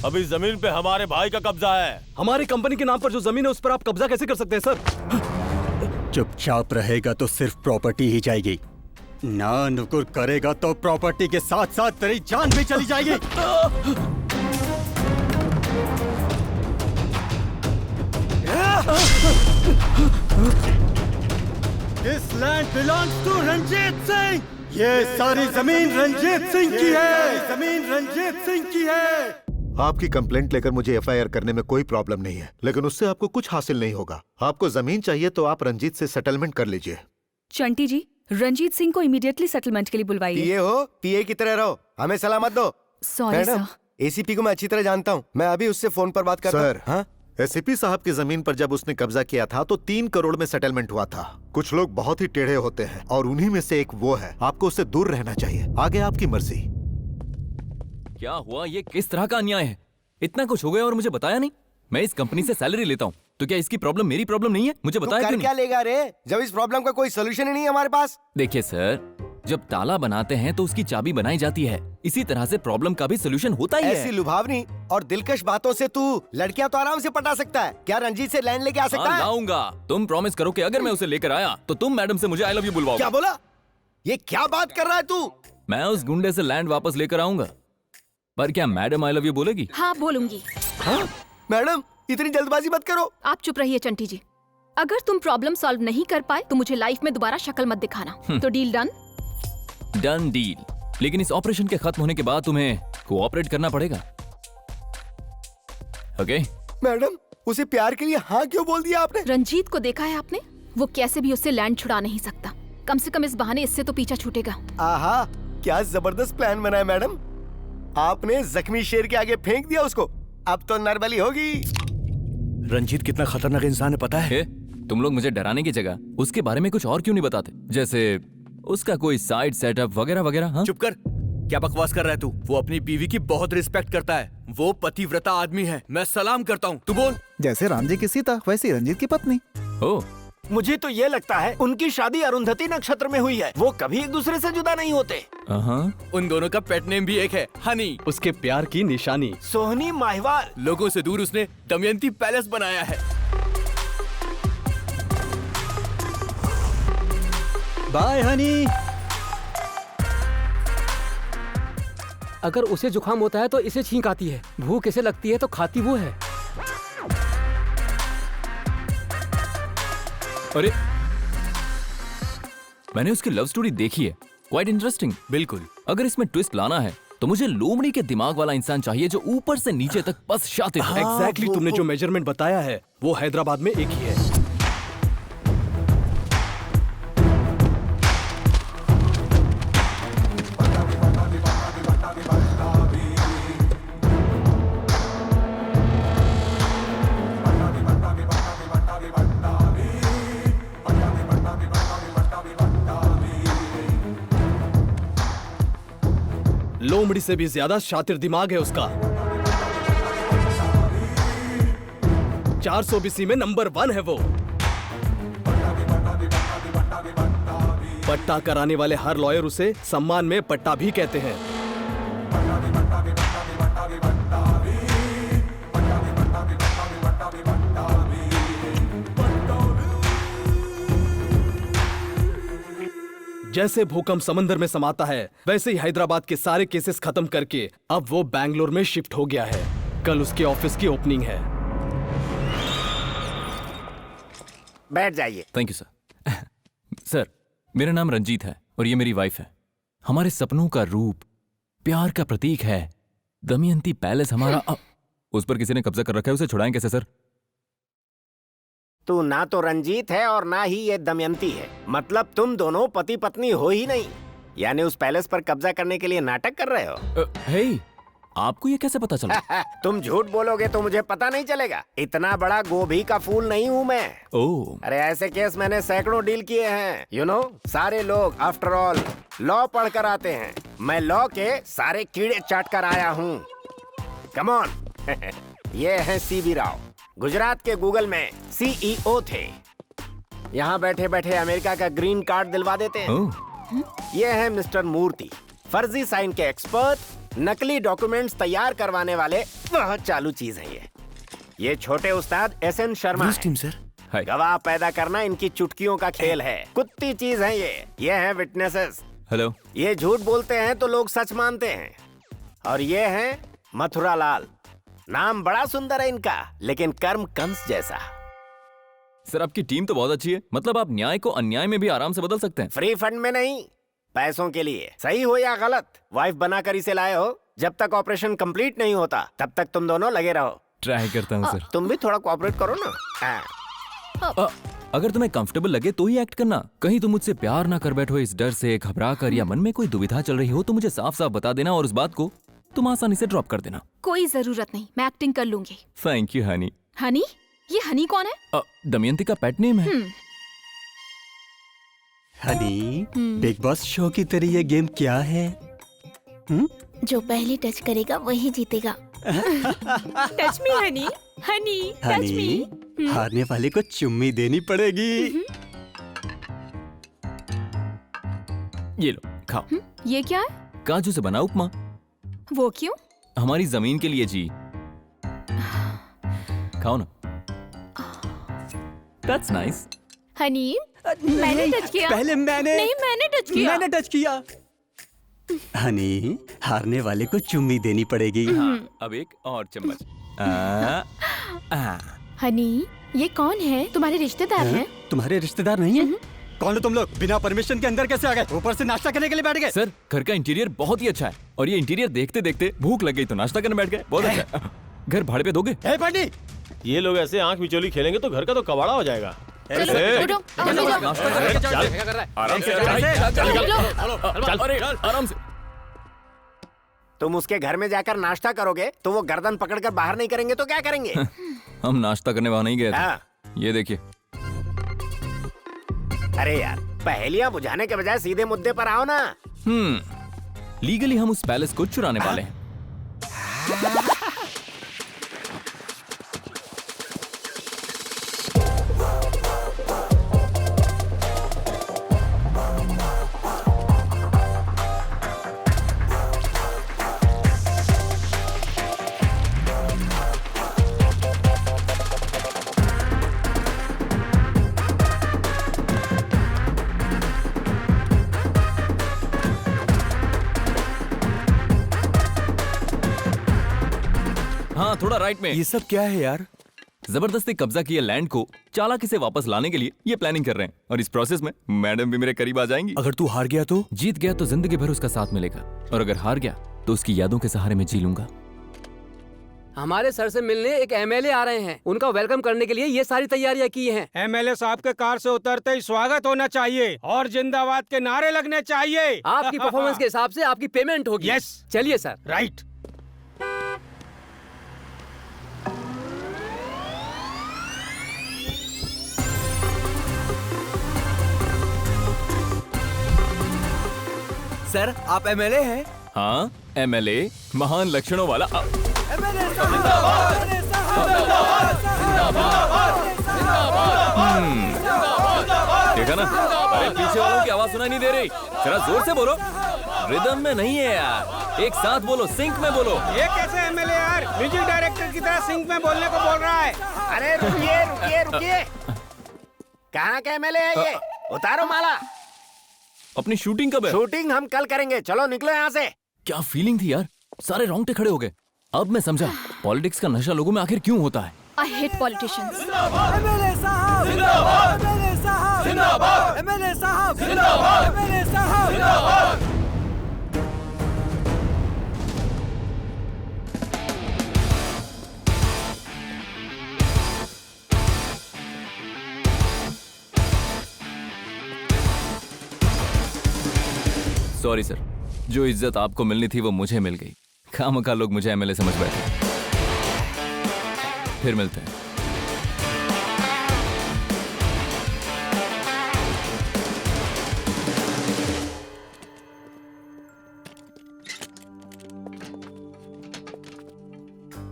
Speaker 8: अभी जमीन पे हमारे भाई का कब्जा है।
Speaker 7: हमारी कंपनी के नाम पर जो जमीन है उस पर आप कब्जा कैसे कर सकते हैं सर?
Speaker 14: चुपचाप रहेगा तो सिर्फ प्रॉपर्टी ही जाएगी, ना नुकुर करेगा तो प्रॉपर्टी के साथ साथ तेरी जान भी चली जाएगी। This land belongs to Ranjit Singh. ये सारी जमीन रंजीत सिंह की है, जमीन रंजीत सिंह की है।
Speaker 15: आपकी कंप्लेंट लेकर मुझे एफआईआर करने में कोई प्रॉब्लम नहीं है, लेकिन उससे आपको कुछ हासिल नहीं होगा। आपको जमीन चाहिए तो आप रंजीत से सेटलमेंट कर लीजिए।
Speaker 16: चंटी जी, रंजीत सिंह को इमीडिएटली सेटलमेंट के लिए बुलवाइए।
Speaker 12: पीए हो, पीए की तरह रहो, हमें सलाह मत दो।
Speaker 16: Sorry sir.
Speaker 12: एसीपी को मैं अच्छी तरह जानता हूँ, मैं अभी उससे फोन पर बात करता हूँ।
Speaker 15: सर, हाँ? एसीपी साहब की जमीन पर जब उसने कब्जा किया था तो 3 करोड़ में सेटलमेंट हुआ था। कुछ लोग बहुत ही टेढ़े होते हैं और उन्हीं में से एक वो है। आपको उससे दूर रहना चाहिए। आगे आपकी मर्जी।
Speaker 1: क्या हुआ? ये किस तरह का अन्याय है? इतना कुछ हो गया और मुझे बताया नहीं। मैं इस कंपनी से सैलरी लेता हूँ, तो क्या इसकी प्रॉब्लम मेरी प्रॉब्लम नहीं है? मुझे बताया क्यों
Speaker 12: क्या लेगा रे, जब इस प्रॉब्लम का कोई सोल्यूशन ही नहीं है हमारे पास।
Speaker 1: देखिए सर, जब ताला बनाते हैं तो उसकी चाबी बनाई जाती है, इसी तरह से प्रॉब्लम का भी सोल्यूशन होता ही है।
Speaker 12: ऐसी लुभावनी और दिलकश बातों से तू लड़कियां तो आराम से पटा सकता है। क्या रंजीत से लैंड लेके आ सकता है?
Speaker 1: लाऊंगा। तुम प्रॉमिस करो कि अगर मैं उसे लेकर आया तो तुम मैडम से मुझे आई लव यू बुलवाओगे।
Speaker 12: क्या बोला? ये क्या बात कर रहा है तू?
Speaker 1: मैं उस गुंडे से लैंड वापस लेकर आऊंगा, पर क्या मैडम आई लव यू बोलेगी?
Speaker 10: हाँ बोलूंगी।
Speaker 12: हाँ? मैडम इतनी जल्दबाजी मत करो।
Speaker 10: आप चुप रहिए चंटी जी। अगर तुम प्रॉब्लम सॉल्व नहीं कर पाए तो मुझे लाइफ में दोबारा शक्ल मत दिखाना। तो डील डन?
Speaker 1: Done deal. लेकिन इस ऑपरेशन के खत्म होने के बाद तुम्हें कोऑपरेट करना पड़ेगा। ओके?
Speaker 12: मैडम उसे प्यार के लिए हाँ क्यों बोल दिया आपने?
Speaker 10: रंजीत को देखा है आपने? वो कैसे भी उससे लैंड छुड़ा नहीं सकता। कम से कम इस बहाने इससे तो पीछा छूटेगा।
Speaker 12: आहा, क्या जबरदस्त प्लान बनाया मैडम। आपने जख्मी शेर के आगे फेंक दिया उसको, अब तो नरबली होगी।
Speaker 5: रंजीत कितना खतरनाक इंसान है पता है?
Speaker 1: तुम लोग मुझे डराने की जगह उसके बारे में कुछ और क्यों नहीं बताते? जैसे उसका कोई साइड सेटअप वगैरह वगैरह। हाँ?
Speaker 5: चुप कर, क्या बकवास कर रहा है तू? वो अपनी बीवी की बहुत रिस्पेक्ट करता है, वो पतिव्रता आदमी है। मैं सलाम करता हूँ, तू बोल।
Speaker 4: जैसे राम जी की सीता वैसी रंजीत की पत्नी।
Speaker 1: ओह,
Speaker 6: मुझे तो ये लगता है उनकी शादी अरुंधति नक्षत्र में हुई है। वो कभी एक दूसरे से जुदा नहीं होते।
Speaker 5: उन दोनों का पेट नेम भी एक है, हनी।
Speaker 7: उसके प्यार की निशानी।
Speaker 6: सोहनी माहिवाल।
Speaker 5: लोगों से दूर उसने दमयंती पैलेस बनाया है।
Speaker 14: बाय हनी।
Speaker 3: अगर उसे जुकाम होता है तो इसे छींक आती है, भूख इसे लगती है तो खाती वो है।
Speaker 1: अरे मैंने उसकी लव स्टोरी देखी है, क्वाइट इंटरेस्टिंग।
Speaker 5: बिल्कुल।
Speaker 1: अगर इसमें ट्विस्ट लाना है तो मुझे लोमड़ी के दिमाग वाला इंसान चाहिए जो ऊपर से नीचे तक बस शातिर है।
Speaker 7: एग्जैक्टली तुमने जो मेजरमेंट बताया है वो हैदराबाद में एक ही है। लोमड़ी से भी ज्यादा शातिर दिमाग है उसका। 400 में नंबर 1 है वो। पट्टा कराने वाले हर लॉयर उसे सम्मान में पट्टा भी कहते हैं। जैसे भूकंप समंदर में समाता है वैसे ही हैदराबाद के सारे केसेस खत्म करके अब वो बैंगलोर में शिफ्ट हो गया है। कल उसके ऑफिस की ओपनिंग है।
Speaker 6: बैठ जाइए।
Speaker 1: Thank you sir. सर, मेरा नाम रंजीत है और ये मेरी वाइफ है। हमारे सपनों का रूप, प्यार का प्रतीक है दमयंती पैलेस हमारा। उस पर किसी ने कब्जा कर रखा है, उसे छुड़ाएं कैसे सर?
Speaker 6: तू ना तो रंजीत है और ना ही ये दमयंती है। मतलब तुम दोनों पति पत्नी हो ही नहीं। यानी उस पैलेस पर कब्जा करने के लिए नाटक कर रहे हो।
Speaker 1: हे, आपको ये कैसे पता चला?
Speaker 6: तुम झूठ बोलोगे तो मुझे पता नहीं चलेगा। इतना बड़ा गोभी का फूल नहीं हूँ मैं।
Speaker 1: ओह।
Speaker 6: अरे ऐसे केस मैंने सैकड़ों डील किए हैं। यू नो, सारे लोग आफ्टर ऑल लॉ पढ़ कर आते हैं। मैं लॉ के सारे कीड़े चाट कर आया हूँ। Come on. ये है सीबी राव, गुजरात के गूगल में सीईओ थे। यहाँ बैठे बैठे अमेरिका का ग्रीन कार्ड दिलवा देते हैं। ये है मिस्टर मूर्ति, फर्जी साइन के एक्सपर्ट, नकली डॉक्यूमेंट्स तैयार करवाने वाले बहुत चालू चीज है ये छोटे उस्ताद SN शर्मा
Speaker 5: टीम सर।
Speaker 6: गवाह पैदा करना इनकी चुटकियों का खेल है। कुत्ती चीज है ये हैं विटनेसेस।
Speaker 1: हेलो।
Speaker 6: ये झूठ बोलते हैं तो लोग सच मानते हैं। और ये हैं मथुरा लाल। नाम बड़ा सुंदर है इनका, लेकिन कर्म कंस जैसा।
Speaker 1: सर आपकी टीम तो बहुत अच्छी है, मतलब आप न्याय को अन्याय में भी आराम से बदल सकते हैं।
Speaker 6: फ्री फंड में नहीं, पैसों के लिए। सही हो या गलत, वाइफ बनाकर इसे लाए हो। जब तक ऑपरेशन कंप्लीट नहीं होता तब तक तुम दोनों लगे रहो।
Speaker 1: ट्राई करता हूँ सर।
Speaker 6: तुम भी थोड़ा कोऑपरेट करो ना।
Speaker 1: अगर तुम्हें कंफर्टेबल लगे तो ही एक्ट करना। कहीं तुम मुझसे प्यार ना कर बैठो इस डर से, घबरा कर, या मन में कोई दुविधा चल रही हो तो मुझे साफ साफ बता देना और उस बात को तुम आसानी से ड्रॉप कर देना।
Speaker 10: कोई जरूरत नहीं, मैं एक्टिंग कर लूंगी।
Speaker 1: Thank you honey.
Speaker 10: हनी? ये हनी कौन है?
Speaker 1: दमयंती का पेट नेम है।
Speaker 14: हनी, बिग बॉस शो की तरह ये गेम क्या है?
Speaker 13: जो पहले टच करेगा वही जीतेगा।
Speaker 16: Touch me Honey, Honey touch me.
Speaker 14: Honey, हारने वाले को चुम्मी देनी पड़ेगी।
Speaker 1: ये लो खाओ।
Speaker 10: ये क्या है?
Speaker 1: काजू से बना उपमा।
Speaker 10: वो क्यों?
Speaker 1: हमारी जमीन के लिए जी। खाओ ना। That's nice.
Speaker 10: हनी, मैंने टच किया।
Speaker 14: पहले मैंने।
Speaker 10: नहीं, मैंने टच किया।
Speaker 14: मैंने टच किया। हनी, हारने वाले को चुम्मी देनी पड़ेगी।
Speaker 1: हाँ, अब एक और चम्मच।
Speaker 10: हनी, ये कौन है? तुम्हारे रिश्तेदार हैं?
Speaker 14: तुम्हारे रिश्तेदार नहीं है? कौन हो तुम लोग? बिना परमिशन के अंदर कैसे आ गए? ऊपर से नाश्ता करने के लिए बैठ गए?
Speaker 1: सर, घर का इंटीरियर बहुत ही अच्छा है और ये इंटीरियर देखते देखते भूख लग गई तो नाश्ता करने बैठ गए। बहुत अच्छा है। घर भाड़े पे दोगे?
Speaker 8: पंडित, ये लोग ऐसे आंख बिचौली खेलेंगे तो घर का तो कबाड़ा हो जाएगा।
Speaker 1: आराम से।
Speaker 6: तुम उसके घर में जाकर नाश्ता करोगे तो वो गर्दन पकड़कर बाहर नहीं करेंगे तो क्या करेंगे?
Speaker 1: हम नाश्ता करने वहाँ नहीं गए थे। ये देखिए।
Speaker 6: अरे यार, पहेलियां बुझाने के बजाय सीधे मुद्दे पर आओ ना।
Speaker 1: लीगली हम उस पैलेस को चुराने वाले हैं। हाँ, थोड़ा राइट में।
Speaker 5: ये सब क्या है यार?
Speaker 1: जबरदस्ती कब्जा किए लैंड को चालाकी से वापस लाने के लिए ये प्लानिंग कर रहे हैं और इस प्रोसेस में मैडम भी मेरे करीब आ जाएंगी।
Speaker 5: अगर तू हार गया तो?
Speaker 1: जीत गया तो जिंदगी भर उसका साथ मिलेगा और अगर हार गया तो उसकी यादों के सहारे में जी लूंगा।
Speaker 3: हमारे सर से मिलने एक MLA आ रहे हैं। उनका वेलकम करने के लिए ये सारी तैयारियां की हैं।
Speaker 17: MLA साहब के कार से उतरते ही स्वागत होना चाहिए और जिंदाबाद के नारे लगने चाहिए।
Speaker 3: आपकी परफॉर्मेंस के हिसाब से आपकी पेमेंट होगी।
Speaker 17: यस।
Speaker 3: चलिए सर।
Speaker 17: राइट।
Speaker 5: सर, आप MLA हैं?
Speaker 1: हाँ, MLA, महान लक्षणों वाला। देखा ना? अरे पीछे वालों की आवाज सुनाई नहीं दे रही। जरा जोर से बोलो। रिदम में नहीं है यार, एक साथ बोलो, सिंक में बोलो।
Speaker 17: ये कैसे MLA यार, म्यूजिक डायरेक्टर की तरह सिंक में बोलने को बोल रहा है।
Speaker 6: अरे रुकिए रुकिए रुकिए, कहाँ का MLA है ये? उतारो माला।
Speaker 1: अपनी शूटिंग कब है?
Speaker 6: शूटिंग हम कल करेंगे, चलो निकलो यहाँ से।
Speaker 1: क्या फीलिंग थी यार, सारे रोंगटे खड़े हो गए। अब मैं समझा पॉलिटिक्स का नशा लोगों में आखिर क्यों होता है।
Speaker 10: I hate politicians.
Speaker 14: MLA साहब जिंदाबाद, MLA साहब जिंदाबाद, MLA साहब जिंदाबाद, MLA साहब जिंदाबाद।
Speaker 1: सॉरी सर, जो इज्जत आपको मिलनी थी वो मुझे मिल गई। खामखा लोग मुझे MLA समझ बैठे। फिर मिलते हैं।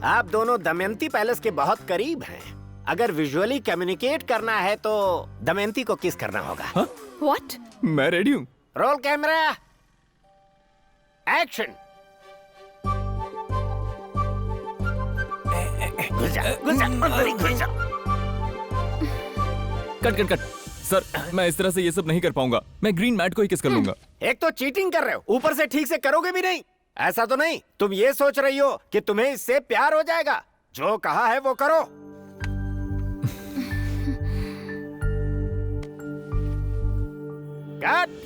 Speaker 6: आप दोनों दमयंती पैलेस के बहुत करीब हैं। अगर विजुअली कम्युनिकेट करना है तो दमयंती को किस करना होगा।
Speaker 10: What?
Speaker 1: मैं रेडी हूँ।
Speaker 6: Roll camera, action. घुस जा, अंदर ही घुस जा।
Speaker 1: Cut cut cut. सर, मैं इस तरह से ये सब नहीं कर पाऊंगा। मैं ग्रीन मैट को ही किस कर लूंगा।
Speaker 6: एक तो चीटिंग कर रहे हो, ऊपर से ठीक से करोगे भी नहीं। ऐसा तो नहीं तुम ये सोच रही हो कि तुम्हें इससे प्यार हो जाएगा? जो कहा है वो करो। कट।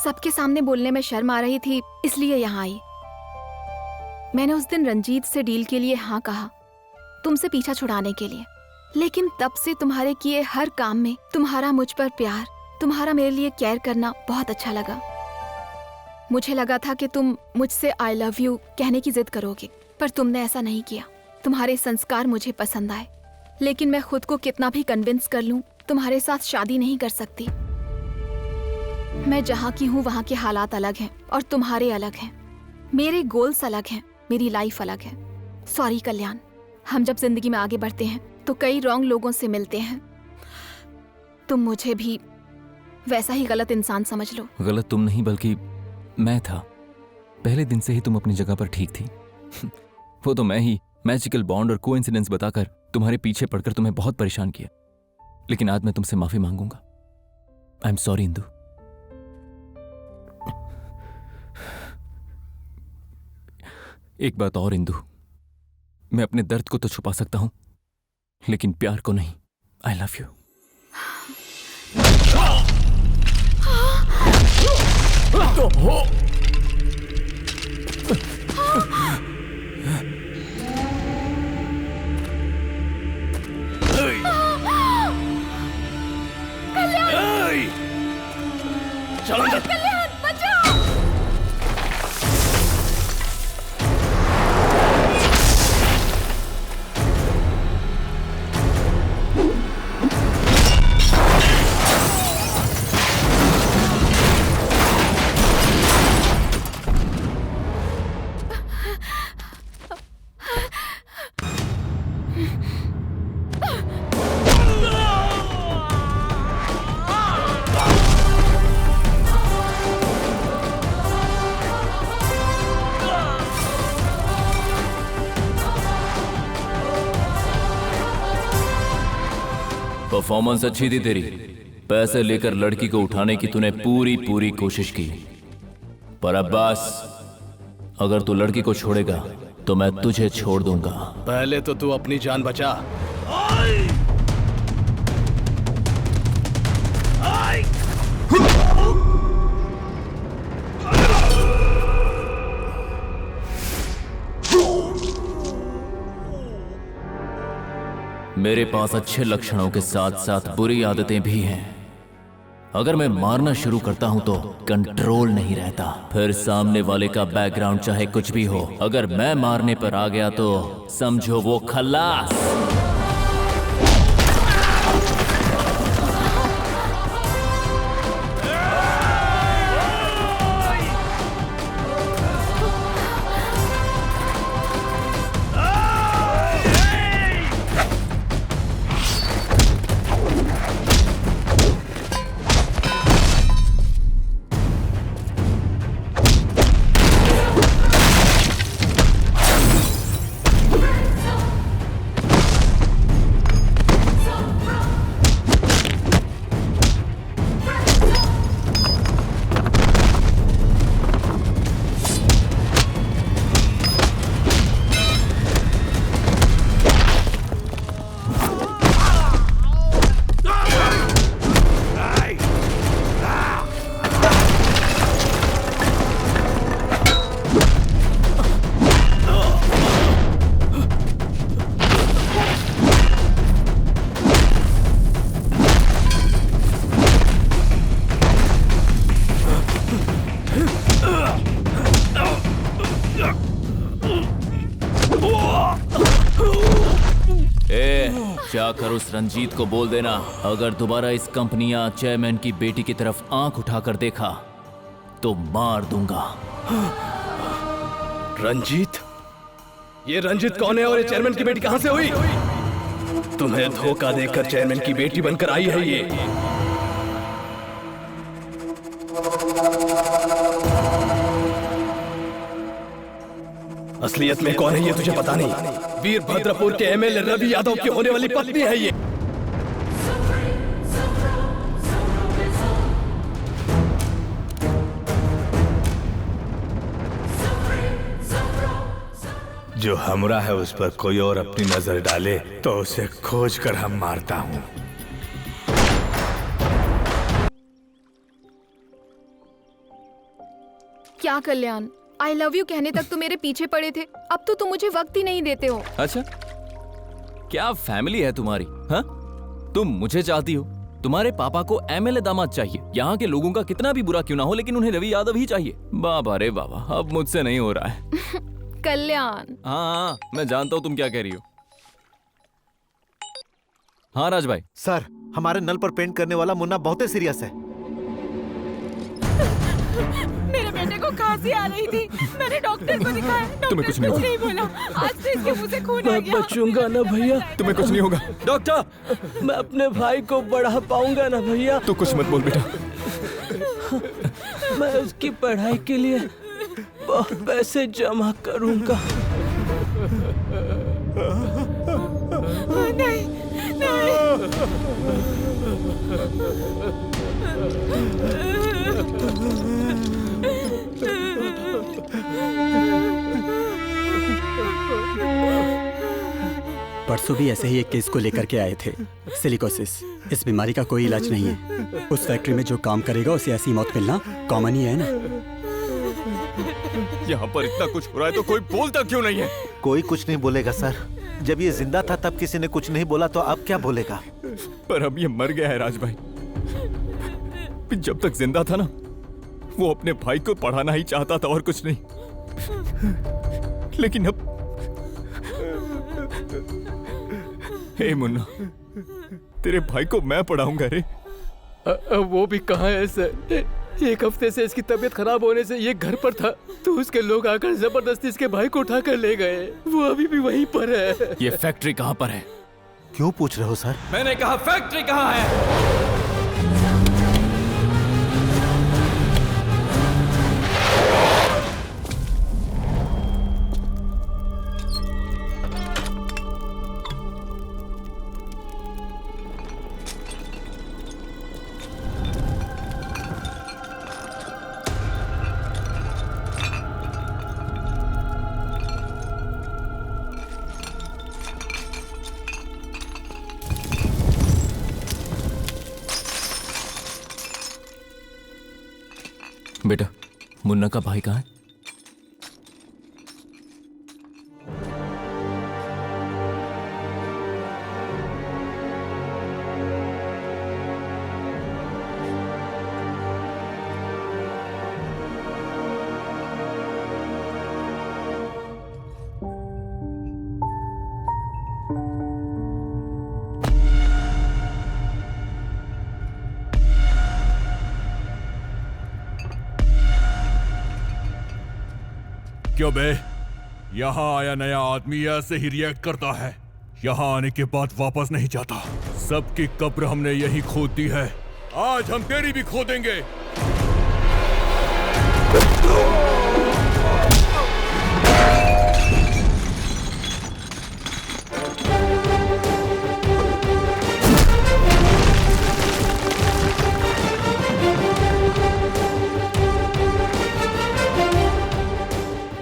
Speaker 10: सबके सामने बोलने में शर्म आ रही थी, इसलिए यहाँ आई। मैंने उस दिन रंजीत से डील के लिए हाँ कहा, तुमसे पीछा छुड़ाने के लिए। लेकिन तब से तुम्हारे किए हर काम में तुम्हारा मुझ पर प्यार, तुम्हारा मेरे लिए केयर करना बहुत अच्छा लगा। मुझे लगा था कि तुम मुझसे आई लव यू कहने की जिद करोगे, पर तुमने ऐसा नहीं किया। तुम्हारे संस्कार मुझे पसंद आए, लेकिन मैं खुद को कितना भी कन्विंस कर लूं, तुम्हारे साथ शादी नहीं कर सकती। मैं जहाँ की हूँ वहाँ के हालात अलग हैं और तुम्हारे अलग हैं। मेरे गोल्स अलग हैं, मेरी लाइफ अलग है। सॉरी कल्याण, हम जब जिंदगी में आगे बढ़ते हैं तो कई रॉन्ग लोगों से मिलते हैं। तुम मुझे भी वैसा ही गलत इंसान समझ लो।
Speaker 1: गलत तुम नहीं बल्कि मैं था। पहले दिन से ही तुम अपनी जगह पर ठीक थी। वो तो मैं ही मैजिकल बॉन्ड और कोइंसिडेंस बताकर तुम्हारे पीछे पड़कर तुम्हें बहुत परेशान किया। लेकिन आज मैं तुमसे माफी मांगूंगा। I am sorry Indu. एक बात और इंदु, मैं अपने दर्द को तो छुपा सकता हूं, लेकिन प्यार को नहीं। I love you.
Speaker 11: कल्याण बचाओ।
Speaker 1: परफॉर्मेंस अच्छी थी तेरी। पैसे लेकर लड़की को उठाने की तूने पूरी कोशिश की, पर अब्बास, अगर तू लड़की को छोड़ेगा तो मैं तुझे छोड़ दूंगा।
Speaker 7: पहले तो तू अपनी जान बचा।
Speaker 1: मेरे पास अच्छे लक्षणों के साथ साथ बुरी आदतें भी हैं। अगर मैं मारना शुरू करता हूं तो कंट्रोल नहीं रहता। फिर सामने वाले का बैकग्राउंड चाहे कुछ भी हो, अगर मैं मारने पर आ गया तो समझो वो खल्लास। जाकर उस रंजीत को बोल देना, अगर दोबारा इस कंपनी या चेयरमैन की बेटी की तरफ आंख उठाकर देखा तो मार दूंगा।
Speaker 7: रंजीत? ये रंजीत कौन है और ये चेयरमैन की बेटी कहां से हुई? तुम्हें धोखा देकर चेयरमैन की बेटी बनकर आई है ये। असलियत में कौन है ये तुझे पता नहीं। वीरभद्रपुर के एमएलए रवि यादव की होने वाली पत्नी है ये।
Speaker 2: जो हमरा है उस पर कोई और अपनी नजर डाले तो उसे खोज कर हम मारता हूँ।
Speaker 10: क्या कल्याण, आई लव यू कहने तक तो मेरे पीछे पड़े थे, अब तो तुम मुझे वक्त ही नहीं देते हो।
Speaker 1: अच्छा, क्या फैमिली है तुम्हारी? हाँ, तुम मुझे चाहती हो, तुम्हारे पापा को एमएलए दामाद चाहिए। यहाँ के लोगों का कितना भी बुरा क्यों ना हो, लेकिन उन्हें रवि यादव ही चाहिए। बाबा रे बाबा, अब मुझसे नहीं हो रहा है।
Speaker 10: कल्याण।
Speaker 1: हाँ, मैं जानता हूँ तुम क्या कह रही हो। हाँ राज भाई।
Speaker 15: सर, हमारे नल पर पेंट करने वाला मुन्ना बहुत सीरियस है।
Speaker 13: मेरे बेटे को खांसी आ रही थी, मैंने डॉक्टर को दिखाया,
Speaker 1: तुम्हें कुछ नहीं
Speaker 13: नहीं बोला। आज से इसके मुंह से खून आ
Speaker 7: मैं
Speaker 13: गया।
Speaker 7: बचूंगा ना भैया?
Speaker 1: तुम्हें कुछ नहीं होगा।
Speaker 7: डॉक्टर, मैं अपने भाई को बढ़ा पाऊंगा ना भैया?
Speaker 1: तू कुछ मत बोल बेटा।
Speaker 7: मैं उसकी पढ़ाई के लिए बहुत पैसे जमा करूंगा।
Speaker 13: नहीं,
Speaker 18: परसों भी ऐसे ही एक केस को लेकर के आए थे, सिलिकोसिस। इस बीमारी का कोई इलाज नहीं है। उस फैक्ट्री में जो काम करेगा उसे ऐसी मौत मिलना कॉमन ही है ना।
Speaker 1: यहाँ पर इतना कुछ हो रहा है तो कोई बोलता क्यों नहीं है?
Speaker 15: कोई कुछ नहीं बोलेगा सर। जब ये जिंदा था तब किसी ने कुछ नहीं बोला, तो अब क्या बोलेगा?
Speaker 1: पर अब ये मर गया है राज भाई। जब तक जिंदा था ना, वो अपने भाई को पढ़ाना ही चाहता था और कुछ नहीं। लेकिन अब हे मुन्ना, तेरे भाई को मैं पढ़ाऊंगा रे।
Speaker 3: वो भी कहाँ है सर? एक हफ्ते से इसकी तबीयत खराब होने से ये घर पर था, तो उसके लोग आकर जबरदस्ती इसके भाई को उठाकर ले गए। वो अभी भी वहीं पर है।
Speaker 1: ये फैक्ट्री कहाँ पर है?
Speaker 15: क्यों पूछ रहे हो सर?
Speaker 1: मैंने कहा फैक्ट्री कहाँ है? बेटा, मुन्ना का भाई कहाँ है?
Speaker 19: क्यों बे? यहाँ आया नया आदमी ऐसे ही रिएक्ट करता है। यहाँ आने के बाद वापस नहीं जाता। सबकी कब्र हमने यही खोद दी है, आज हम तेरी भी खोदेंगे।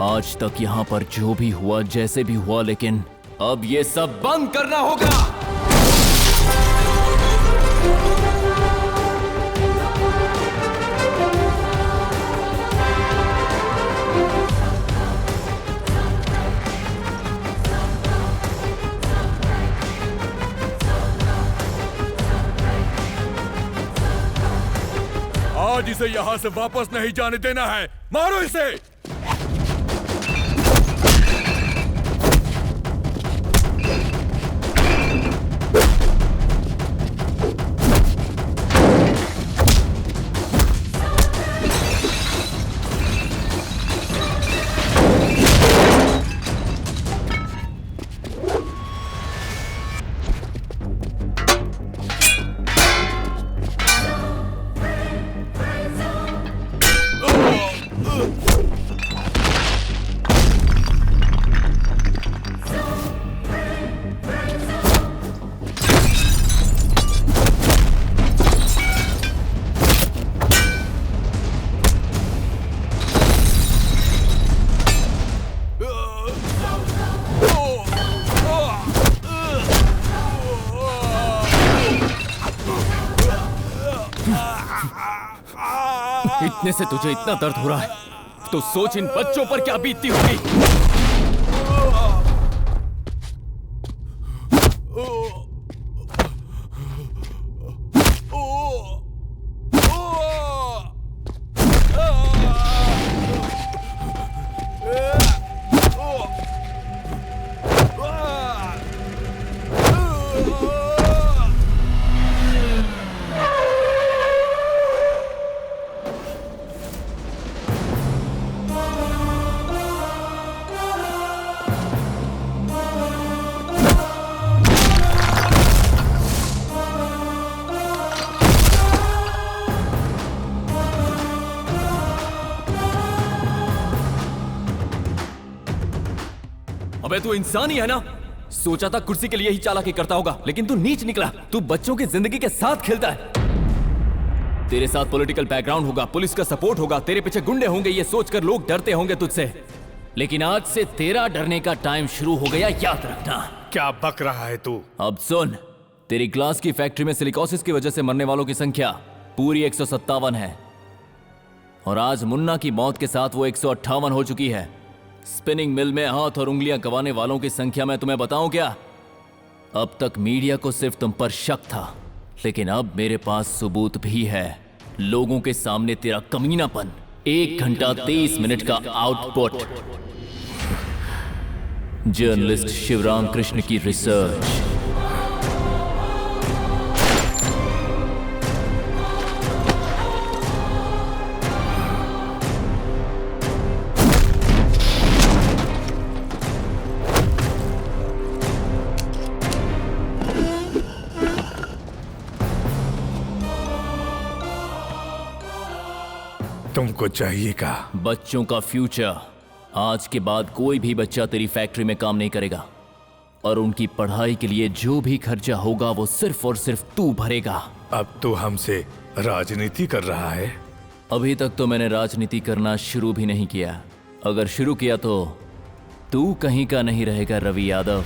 Speaker 19: आज तक यहाँ पर जो भी हुआ, जैसे भी हुआ, लेकिन अब ये सब बंद करना होगा। आज इसे यहाँ से वापस नहीं जाने देना है। मारो इसे।
Speaker 1: इतने से तुझे इतना दर्द हो रहा है तो सोच इन बच्चों पर क्या बीतती होगी। अबे तू इंसान ही है ना। सोचा था कुर्सी के लिए ही चालाकी करता होगा, लेकिन तू नीच निकला। तू बच्चों की जिंदगी के साथ खेलता है। तेरे साथ पॉलिटिकल बैकग्राउंड होगा, पुलिस का सपोर्ट होगा, तेरे पीछे गुंडे होंगे, ये सोचकर लोग डरते होंगे तुझसे। लेकिन आज से तेरा डरने का टाइम शुरू हो गया, याद रखना।
Speaker 19: क्या बक रहा है तू?
Speaker 1: अब सुन, तेरी ग्लास की फैक्ट्री में सिलिकॉसिस की वजह से मरने वालों की संख्या पूरी 157 है और आज मुन्ना की मौत के साथ वो 158 हो चुकी है। स्पिनिंग मिल में हाथ और उंगलियां गंवाने वालों की संख्या मैं तुम्हें बताऊं क्या? अब तक मीडिया को सिर्फ तुम पर शक था, लेकिन अब मेरे पास सबूत भी है। लोगों के सामने तेरा कमीनापन, 1 घंटा 23 मिनट का आउटपुट। जर्नलिस्ट शिवराम कृष्ण की रिसर्च।
Speaker 19: तुमको चाहिए का?
Speaker 1: बच्चों का फ्यूचर। आज के बाद कोई भी बच्चा तेरी फैक्ट्री में काम नहीं करेगा और उनकी पढ़ाई के लिए जो भी खर्चा होगा वो सिर्फ और सिर्फ तू भरेगा।
Speaker 19: अब तो हमसे राजनीति कर रहा है?
Speaker 1: अभी तक तो मैंने राजनीति करना शुरू भी नहीं किया। अगर शुरू किया तो तू कहीं का नहीं रहेगा रवि यादव।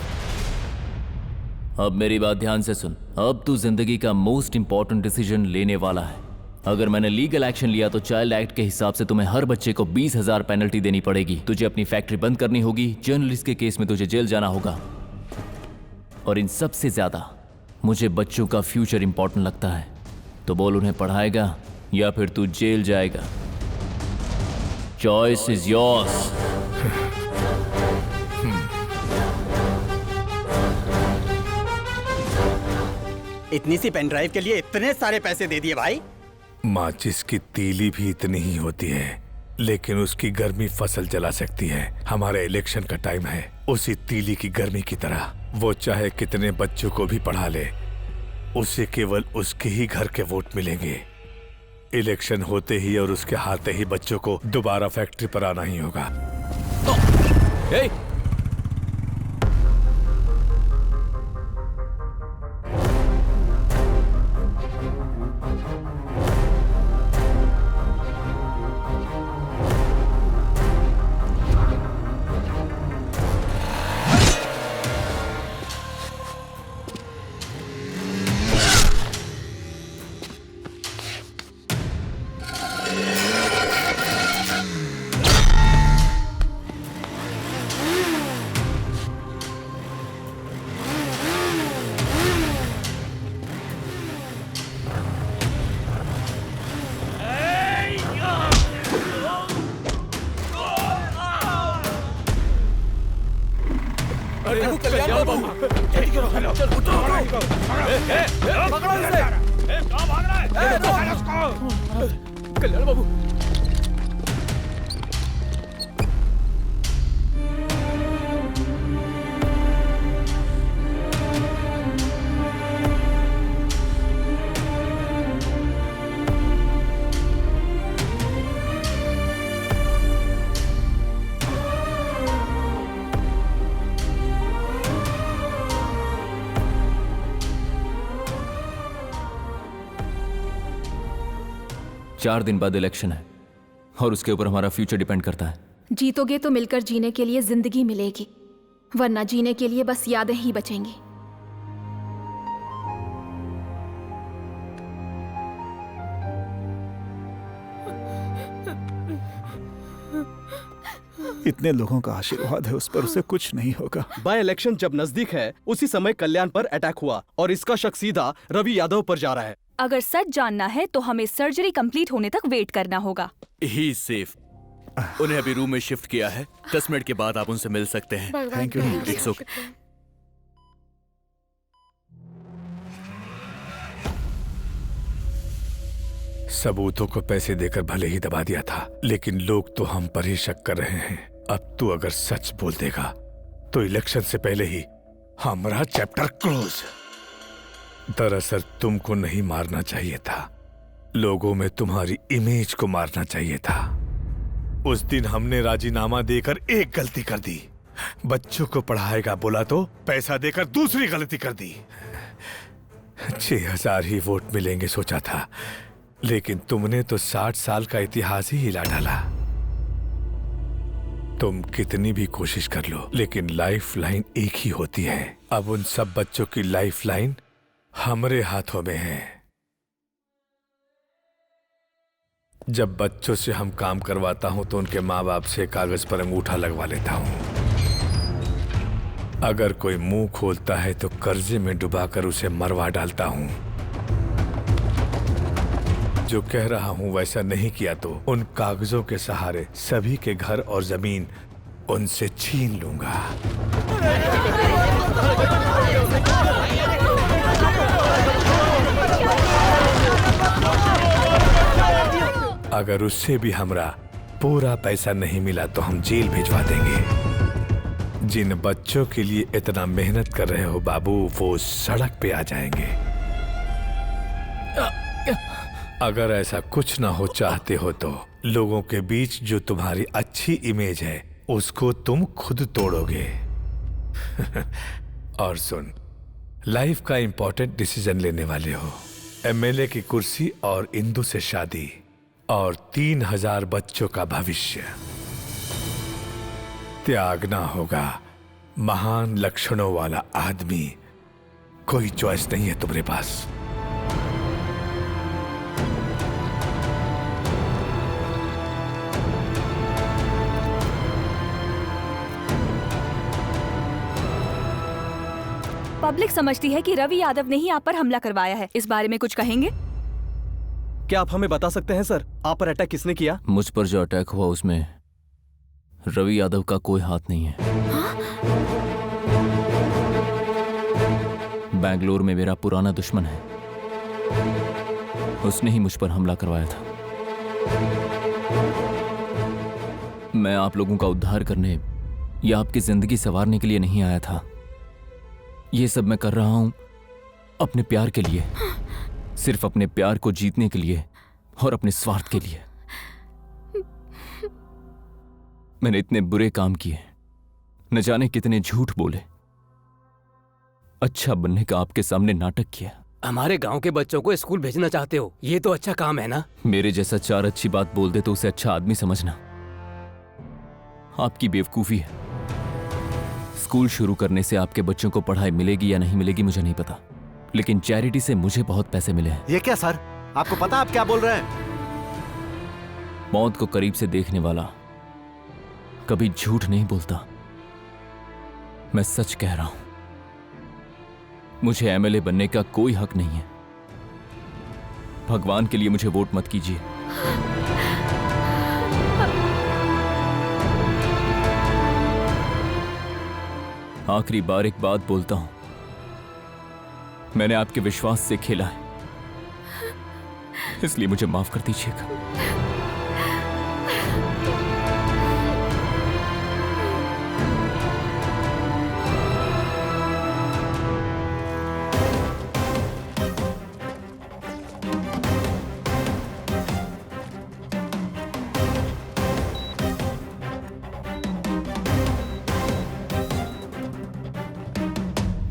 Speaker 1: अब मेरी बात ध्यान से सुन। अब तू जिंदगी का मोस्ट इंपॉर्टेंट डिसीजन लेने वाला है। अगर मैंने लीगल एक्शन लिया तो चाइल्ड एक्ट के हिसाब से तुम्हें हर बच्चे को 20,000 पेनल्टी देनी पड़ेगी। तुझे अपनी फैक्ट्री बंद करनी होगी। जर्नलिस्ट के केस में तुझे जेल जाना होगा। और इन सब से ज्यादा मुझे बच्चों का फ्यूचर इंपॉर्टेंट लगता है। तो बोल, उन्हें पढ़ाएगा या फिर तू जेल जाएगा? Choice is yours.
Speaker 18: इतनी सी पेन ड्राइव के लिए इतने सारे पैसे दे दिए भाई।
Speaker 19: माचिस की तीली भी इतनी ही होती है, लेकिन उसकी गर्मी फसल जला सकती है। हमारा इलेक्शन का टाइम है, उसी तीली की गर्मी की तरह। वो चाहे कितने बच्चों को भी पढ़ा ले, उसे केवल उसके ही घर के वोट मिलेंगे। इलेक्शन होते ही और उसके हाथे ही बच्चों को दोबारा फैक्ट्री पर आना ही होगा।
Speaker 3: कल्याण बाबू,
Speaker 1: चार दिन बाद इलेक्शन है और उसके ऊपर हमारा फ्यूचर डिपेंड करता है।
Speaker 10: जीतोगे तो मिलकर जीने के लिए जिंदगी मिलेगी, वरना जीने के लिए बस यादें ही बचेंगी।
Speaker 4: इतने लोगों का आशीर्वाद है उस पर, उसे कुछ नहीं होगा।
Speaker 7: बाय इलेक्शन जब नजदीक है उसी समय कल्याण पर अटैक हुआ और इसका शक सीधा रवि यादव पर जा रहा है।
Speaker 16: अगर सच जानना है तो हमें सर्जरी कंप्लीट होने तक वेट करना होगा।
Speaker 5: ही सेफ। उन्हें अभी रूम में शिफ्ट किया है। 10 मिनट के बाद आप उनसे मिल सकते हैं।
Speaker 4: Thank you.
Speaker 5: It's okay.
Speaker 2: सबूतों को पैसे देकर भले ही दबा दिया था, लेकिन लोग तो हम पर ही शक कर रहे हैं। अब तू अगर सच बोल देगा तो इलेक्शन से पहले ही हमारा चैप्टर क्लोज। दरअसल तुमको नहीं मारना चाहिए था, लोगों में तुम्हारी इमेज को मारना चाहिए था। उस दिन हमने राजीनामा देकर एक गलती कर दी, बच्चों को पढ़ाएगा बोला तो पैसा देकर दूसरी गलती कर दी। 6000 ही वोट मिलेंगे सोचा था, लेकिन तुमने तो 60 साल का इतिहास ही हिला डाला। तुम कितनी भी कोशिश कर लो, लेकिन लाइफ लाइन एक ही होती है। अब उन सब बच्चों की लाइफ लाइन हमारे हाथों में है। जब बच्चों से हम काम करवाता हूं तो उनके माँ बाप से कागज पर अंगूठा लगवा लेता हूं। अगर कोई मुंह खोलता है तो कर्जे में डुबाकर उसे मरवा डालता हूं। जो कह रहा हूं वैसा नहीं किया तो उन कागजों के सहारे सभी के घर और जमीन उनसे छीन लूंगा। अगर उससे भी हमरा पूरा पैसा नहीं मिला तो हम जेल भिजवा देंगे। जिन बच्चों के लिए इतना मेहनत कर रहे हो बाबू, वो सड़क पे आ जाएंगे। अगर ऐसा कुछ ना हो चाहते हो तो लोगों के बीच जो तुम्हारी अच्छी इमेज है उसको तुम खुद तोड़ोगे। और सुन, लाइफ का इंपॉर्टेंट डिसीजन लेने वाले हो। एमएलए की कुर्सी और इंदु से शादी और 3000 बच्चों का भविष्य त्यागना होगा। महान लक्षणों वाला आदमी, कोई चॉइस नहीं है तुम्हारे पास।
Speaker 16: पब्लिक समझती है कि रवि यादव ने ही आप पर हमला करवाया है। इस बारे में कुछ कहेंगे?
Speaker 7: क्या आप हमें बता सकते हैं सर, आप पर अटैक किसने किया?
Speaker 1: मुझ पर जो अटैक हुआ उसमें रवि यादव का कोई हाथ नहीं है। बैंगलोर में मेरा पुराना दुश्मन है, उसने ही मुझ पर हमला करवाया था। मैं आप लोगों का उद्धार करने या आपकी जिंदगी संवारने के लिए नहीं आया था। ये सब मैं कर रहा हूं अपने प्यार के लिए, सिर्फ अपने प्यार को जीतने के लिए और अपने स्वार्थ के लिए। मैंने इतने बुरे काम किए, न जाने कितने झूठ बोले, अच्छा बनने का आपके सामने नाटक किया।
Speaker 3: हमारे गांव के बच्चों को स्कूल भेजना चाहते हो, ये तो अच्छा काम है ना।
Speaker 1: मेरे जैसा 4 अच्छी बात बोल दे तो उसे अच्छा आदमी समझना आपकी बेवकूफी है। स्कूल शुरू करने से आपके बच्चों को पढ़ाई मिलेगी या नहीं मिलेगी मुझे नहीं पता, लेकिन चैरिटी से मुझे बहुत पैसे मिले हैं।
Speaker 15: ये क्या सर, आपको पता आप क्या बोल रहे हैं?
Speaker 1: मौत को करीब से देखने वाला कभी झूठ नहीं बोलता। मैं सच कह रहा हूं, मुझे एमएलए बनने का कोई हक नहीं है। भगवान के लिए मुझे वोट मत कीजिए। आखिरी बार एक बात बोलता हूं, मैंने आपके विश्वास से खेला है, इसलिए मुझे माफ कर दीजिएगा।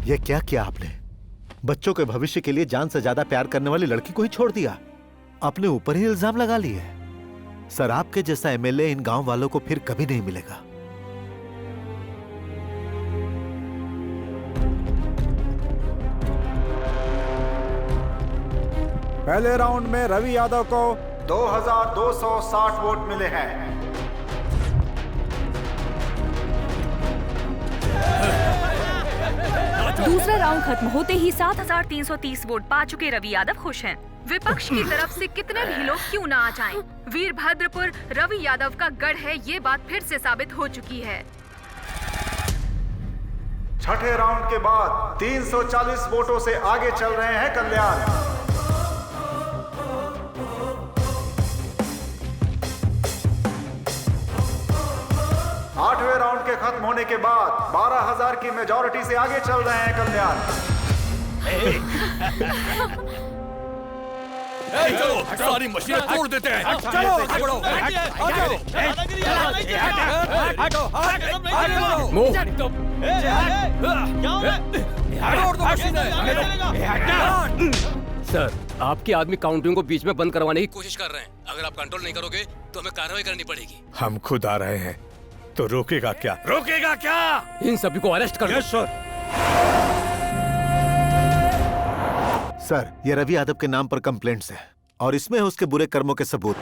Speaker 15: ये क्या किया आपने? बच्चों के भविष्य के लिए जान से ज्यादा प्यार करने वाली लड़की को ही छोड़ दिया, अपने ऊपर ही इल्जाम लगा लिए। सर, आपके जैसा एमएलए इन गांव वालों को फिर कभी नहीं मिलेगा।
Speaker 4: पहले राउंड में रवि यादव को 2260 वोट मिले हैं।
Speaker 16: दूसरा राउंड खत्म होते ही 7,330 वोट पा चुके रवि यादव खुश हैं। विपक्ष की तरफ से कितने भी लोग क्यों ना आ जाएं, वीरभद्रपुर रवि यादव का गढ़ है, ये बात फिर से साबित हो चुकी है।
Speaker 20: छठे राउंड के बाद 340 वोटों से आगे चल रहे हैं कल्याण। आठवें राउंड के खत्म होने के बाद 12,000 की मेजॉरिटी से आगे चल रहे हैं कल्याण।
Speaker 19: चलो सारी मशीनें तोड़ देते हैं।
Speaker 17: चलो
Speaker 3: सर, आपके आदमी काउंटिंग को बीच में बंद करवाने की कोशिश कर रहे हैं।
Speaker 5: अगर आप कंट्रोल नहीं करोगे तो हमें कार्रवाई करनी पड़ेगी।
Speaker 2: हम खुद आ रहे हैं, तो रोकेगा क्या?
Speaker 5: रोकेगा क्या?
Speaker 3: इन सभी को अरेस्ट कर लो।
Speaker 15: सर, ये रवि यादव के नाम पर कंप्लेंट्स है और इसमें है उसके बुरे कर्मों के सबूत।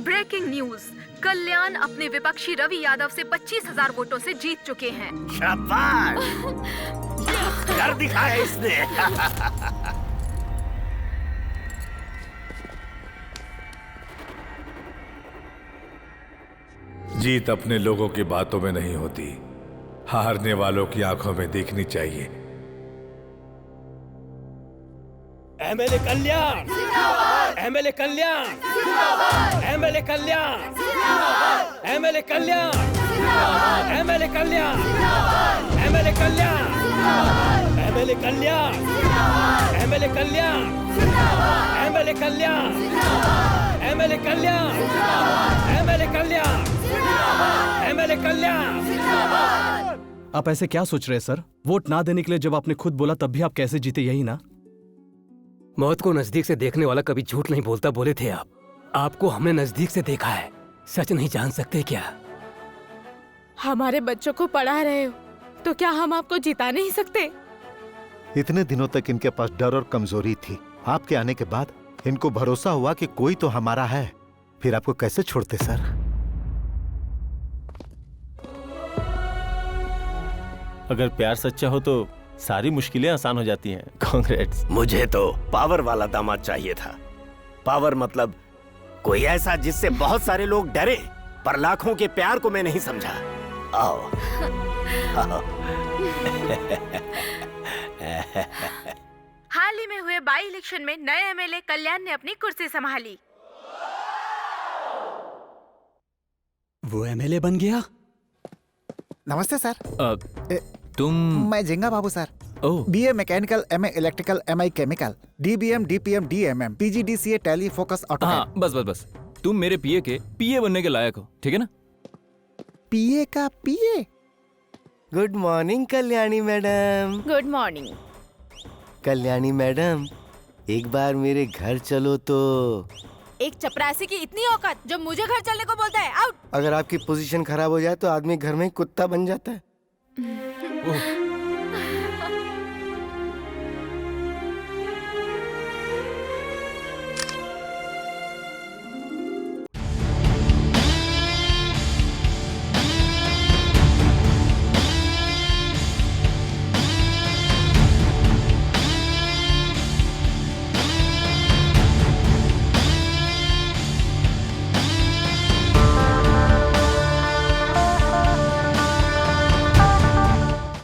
Speaker 10: ब्रेकिंग न्यूज, कल्याण अपने विपक्षी रवि यादव से 25,000 वोटों से जीत चुके हैं।
Speaker 6: शाबाश, कर दिखाया इसने।
Speaker 2: जीत अपने लोगों की बातों में नहीं होती, हारने वालों की आंखों में देखनी चाहिए।
Speaker 17: एमएलए कल्याण, एमएलए कल्याण, एमएलए कल्याण, एमएलए कल्याण, एमएलए कल्याण, एमएलए कल्याण, एमएलए कल्याण, एमएलए कल्याण, एमएलए कल्याण, एमएलए कल्याण, एमएलए कल्याण, एमएलए कल्याण।
Speaker 7: आप ऐसे क्या सोच रहे हैं सर? वोट ना देने के लिए जब आपने खुद बोला तब भी आप कैसे जीते, यही ना?
Speaker 3: मौत को नजदीक से देखने वाला कभी झूठ नहीं बोलता, बोले थे आप। आपको हमने नजदीक से देखा है, सच नहीं जान सकते क्या?
Speaker 13: हमारे बच्चों को पढ़ा रहे हो तो क्या हम आपको जिता नहीं सकते?
Speaker 15: इतने दिनों तक इनके पास डर और कमजोरी थी। आपके आने के बाद इनको भरोसा हुआ कि कोई तो हमारा है, फिर आपको कैसे छोड़ते सर?
Speaker 8: अगर प्यार सच्चा हो तो सारी मुश्किलें आसान हो जाती हैं। कांग्रेट्स।
Speaker 6: मुझे तो पावर वाला दामाद चाहिए था। पावर मतलब कोई ऐसा जिससे बहुत सारे लोग डरे, पर लाखों के प्यार को मैं नहीं समझा। आओ, आओ।
Speaker 13: हाल ही में हुए बाई इलेक्शन में नए एमएलए कल्याण ने अपनी कुर्सी संभाली।
Speaker 18: वो एमएलए बन गया?
Speaker 4: नमस्ते सर।
Speaker 1: तुम?
Speaker 4: मैं Jinga Babu sir. BA mechanical, MA electrical, MI chemical, DBM, DPM, DMM, PGDCA, Tally, focus, auto.
Speaker 1: हाँ, बस तुम मेरे पीए के पीए बनने के लायक हो, ठीक है ना?
Speaker 4: पीए का PA?
Speaker 12: Good morning Kalyani madam.
Speaker 13: Good morning.
Speaker 12: Kalyani madam, एक बार मेरे घर चलो तो।
Speaker 13: एक चपरासी की इतनी औकात जो मुझे घर चलने को बोलता है। आउट।
Speaker 12: अगर आपकी पोजीशन खराब हो जाए तो आदमी घर में कुत्ता बन जाता है।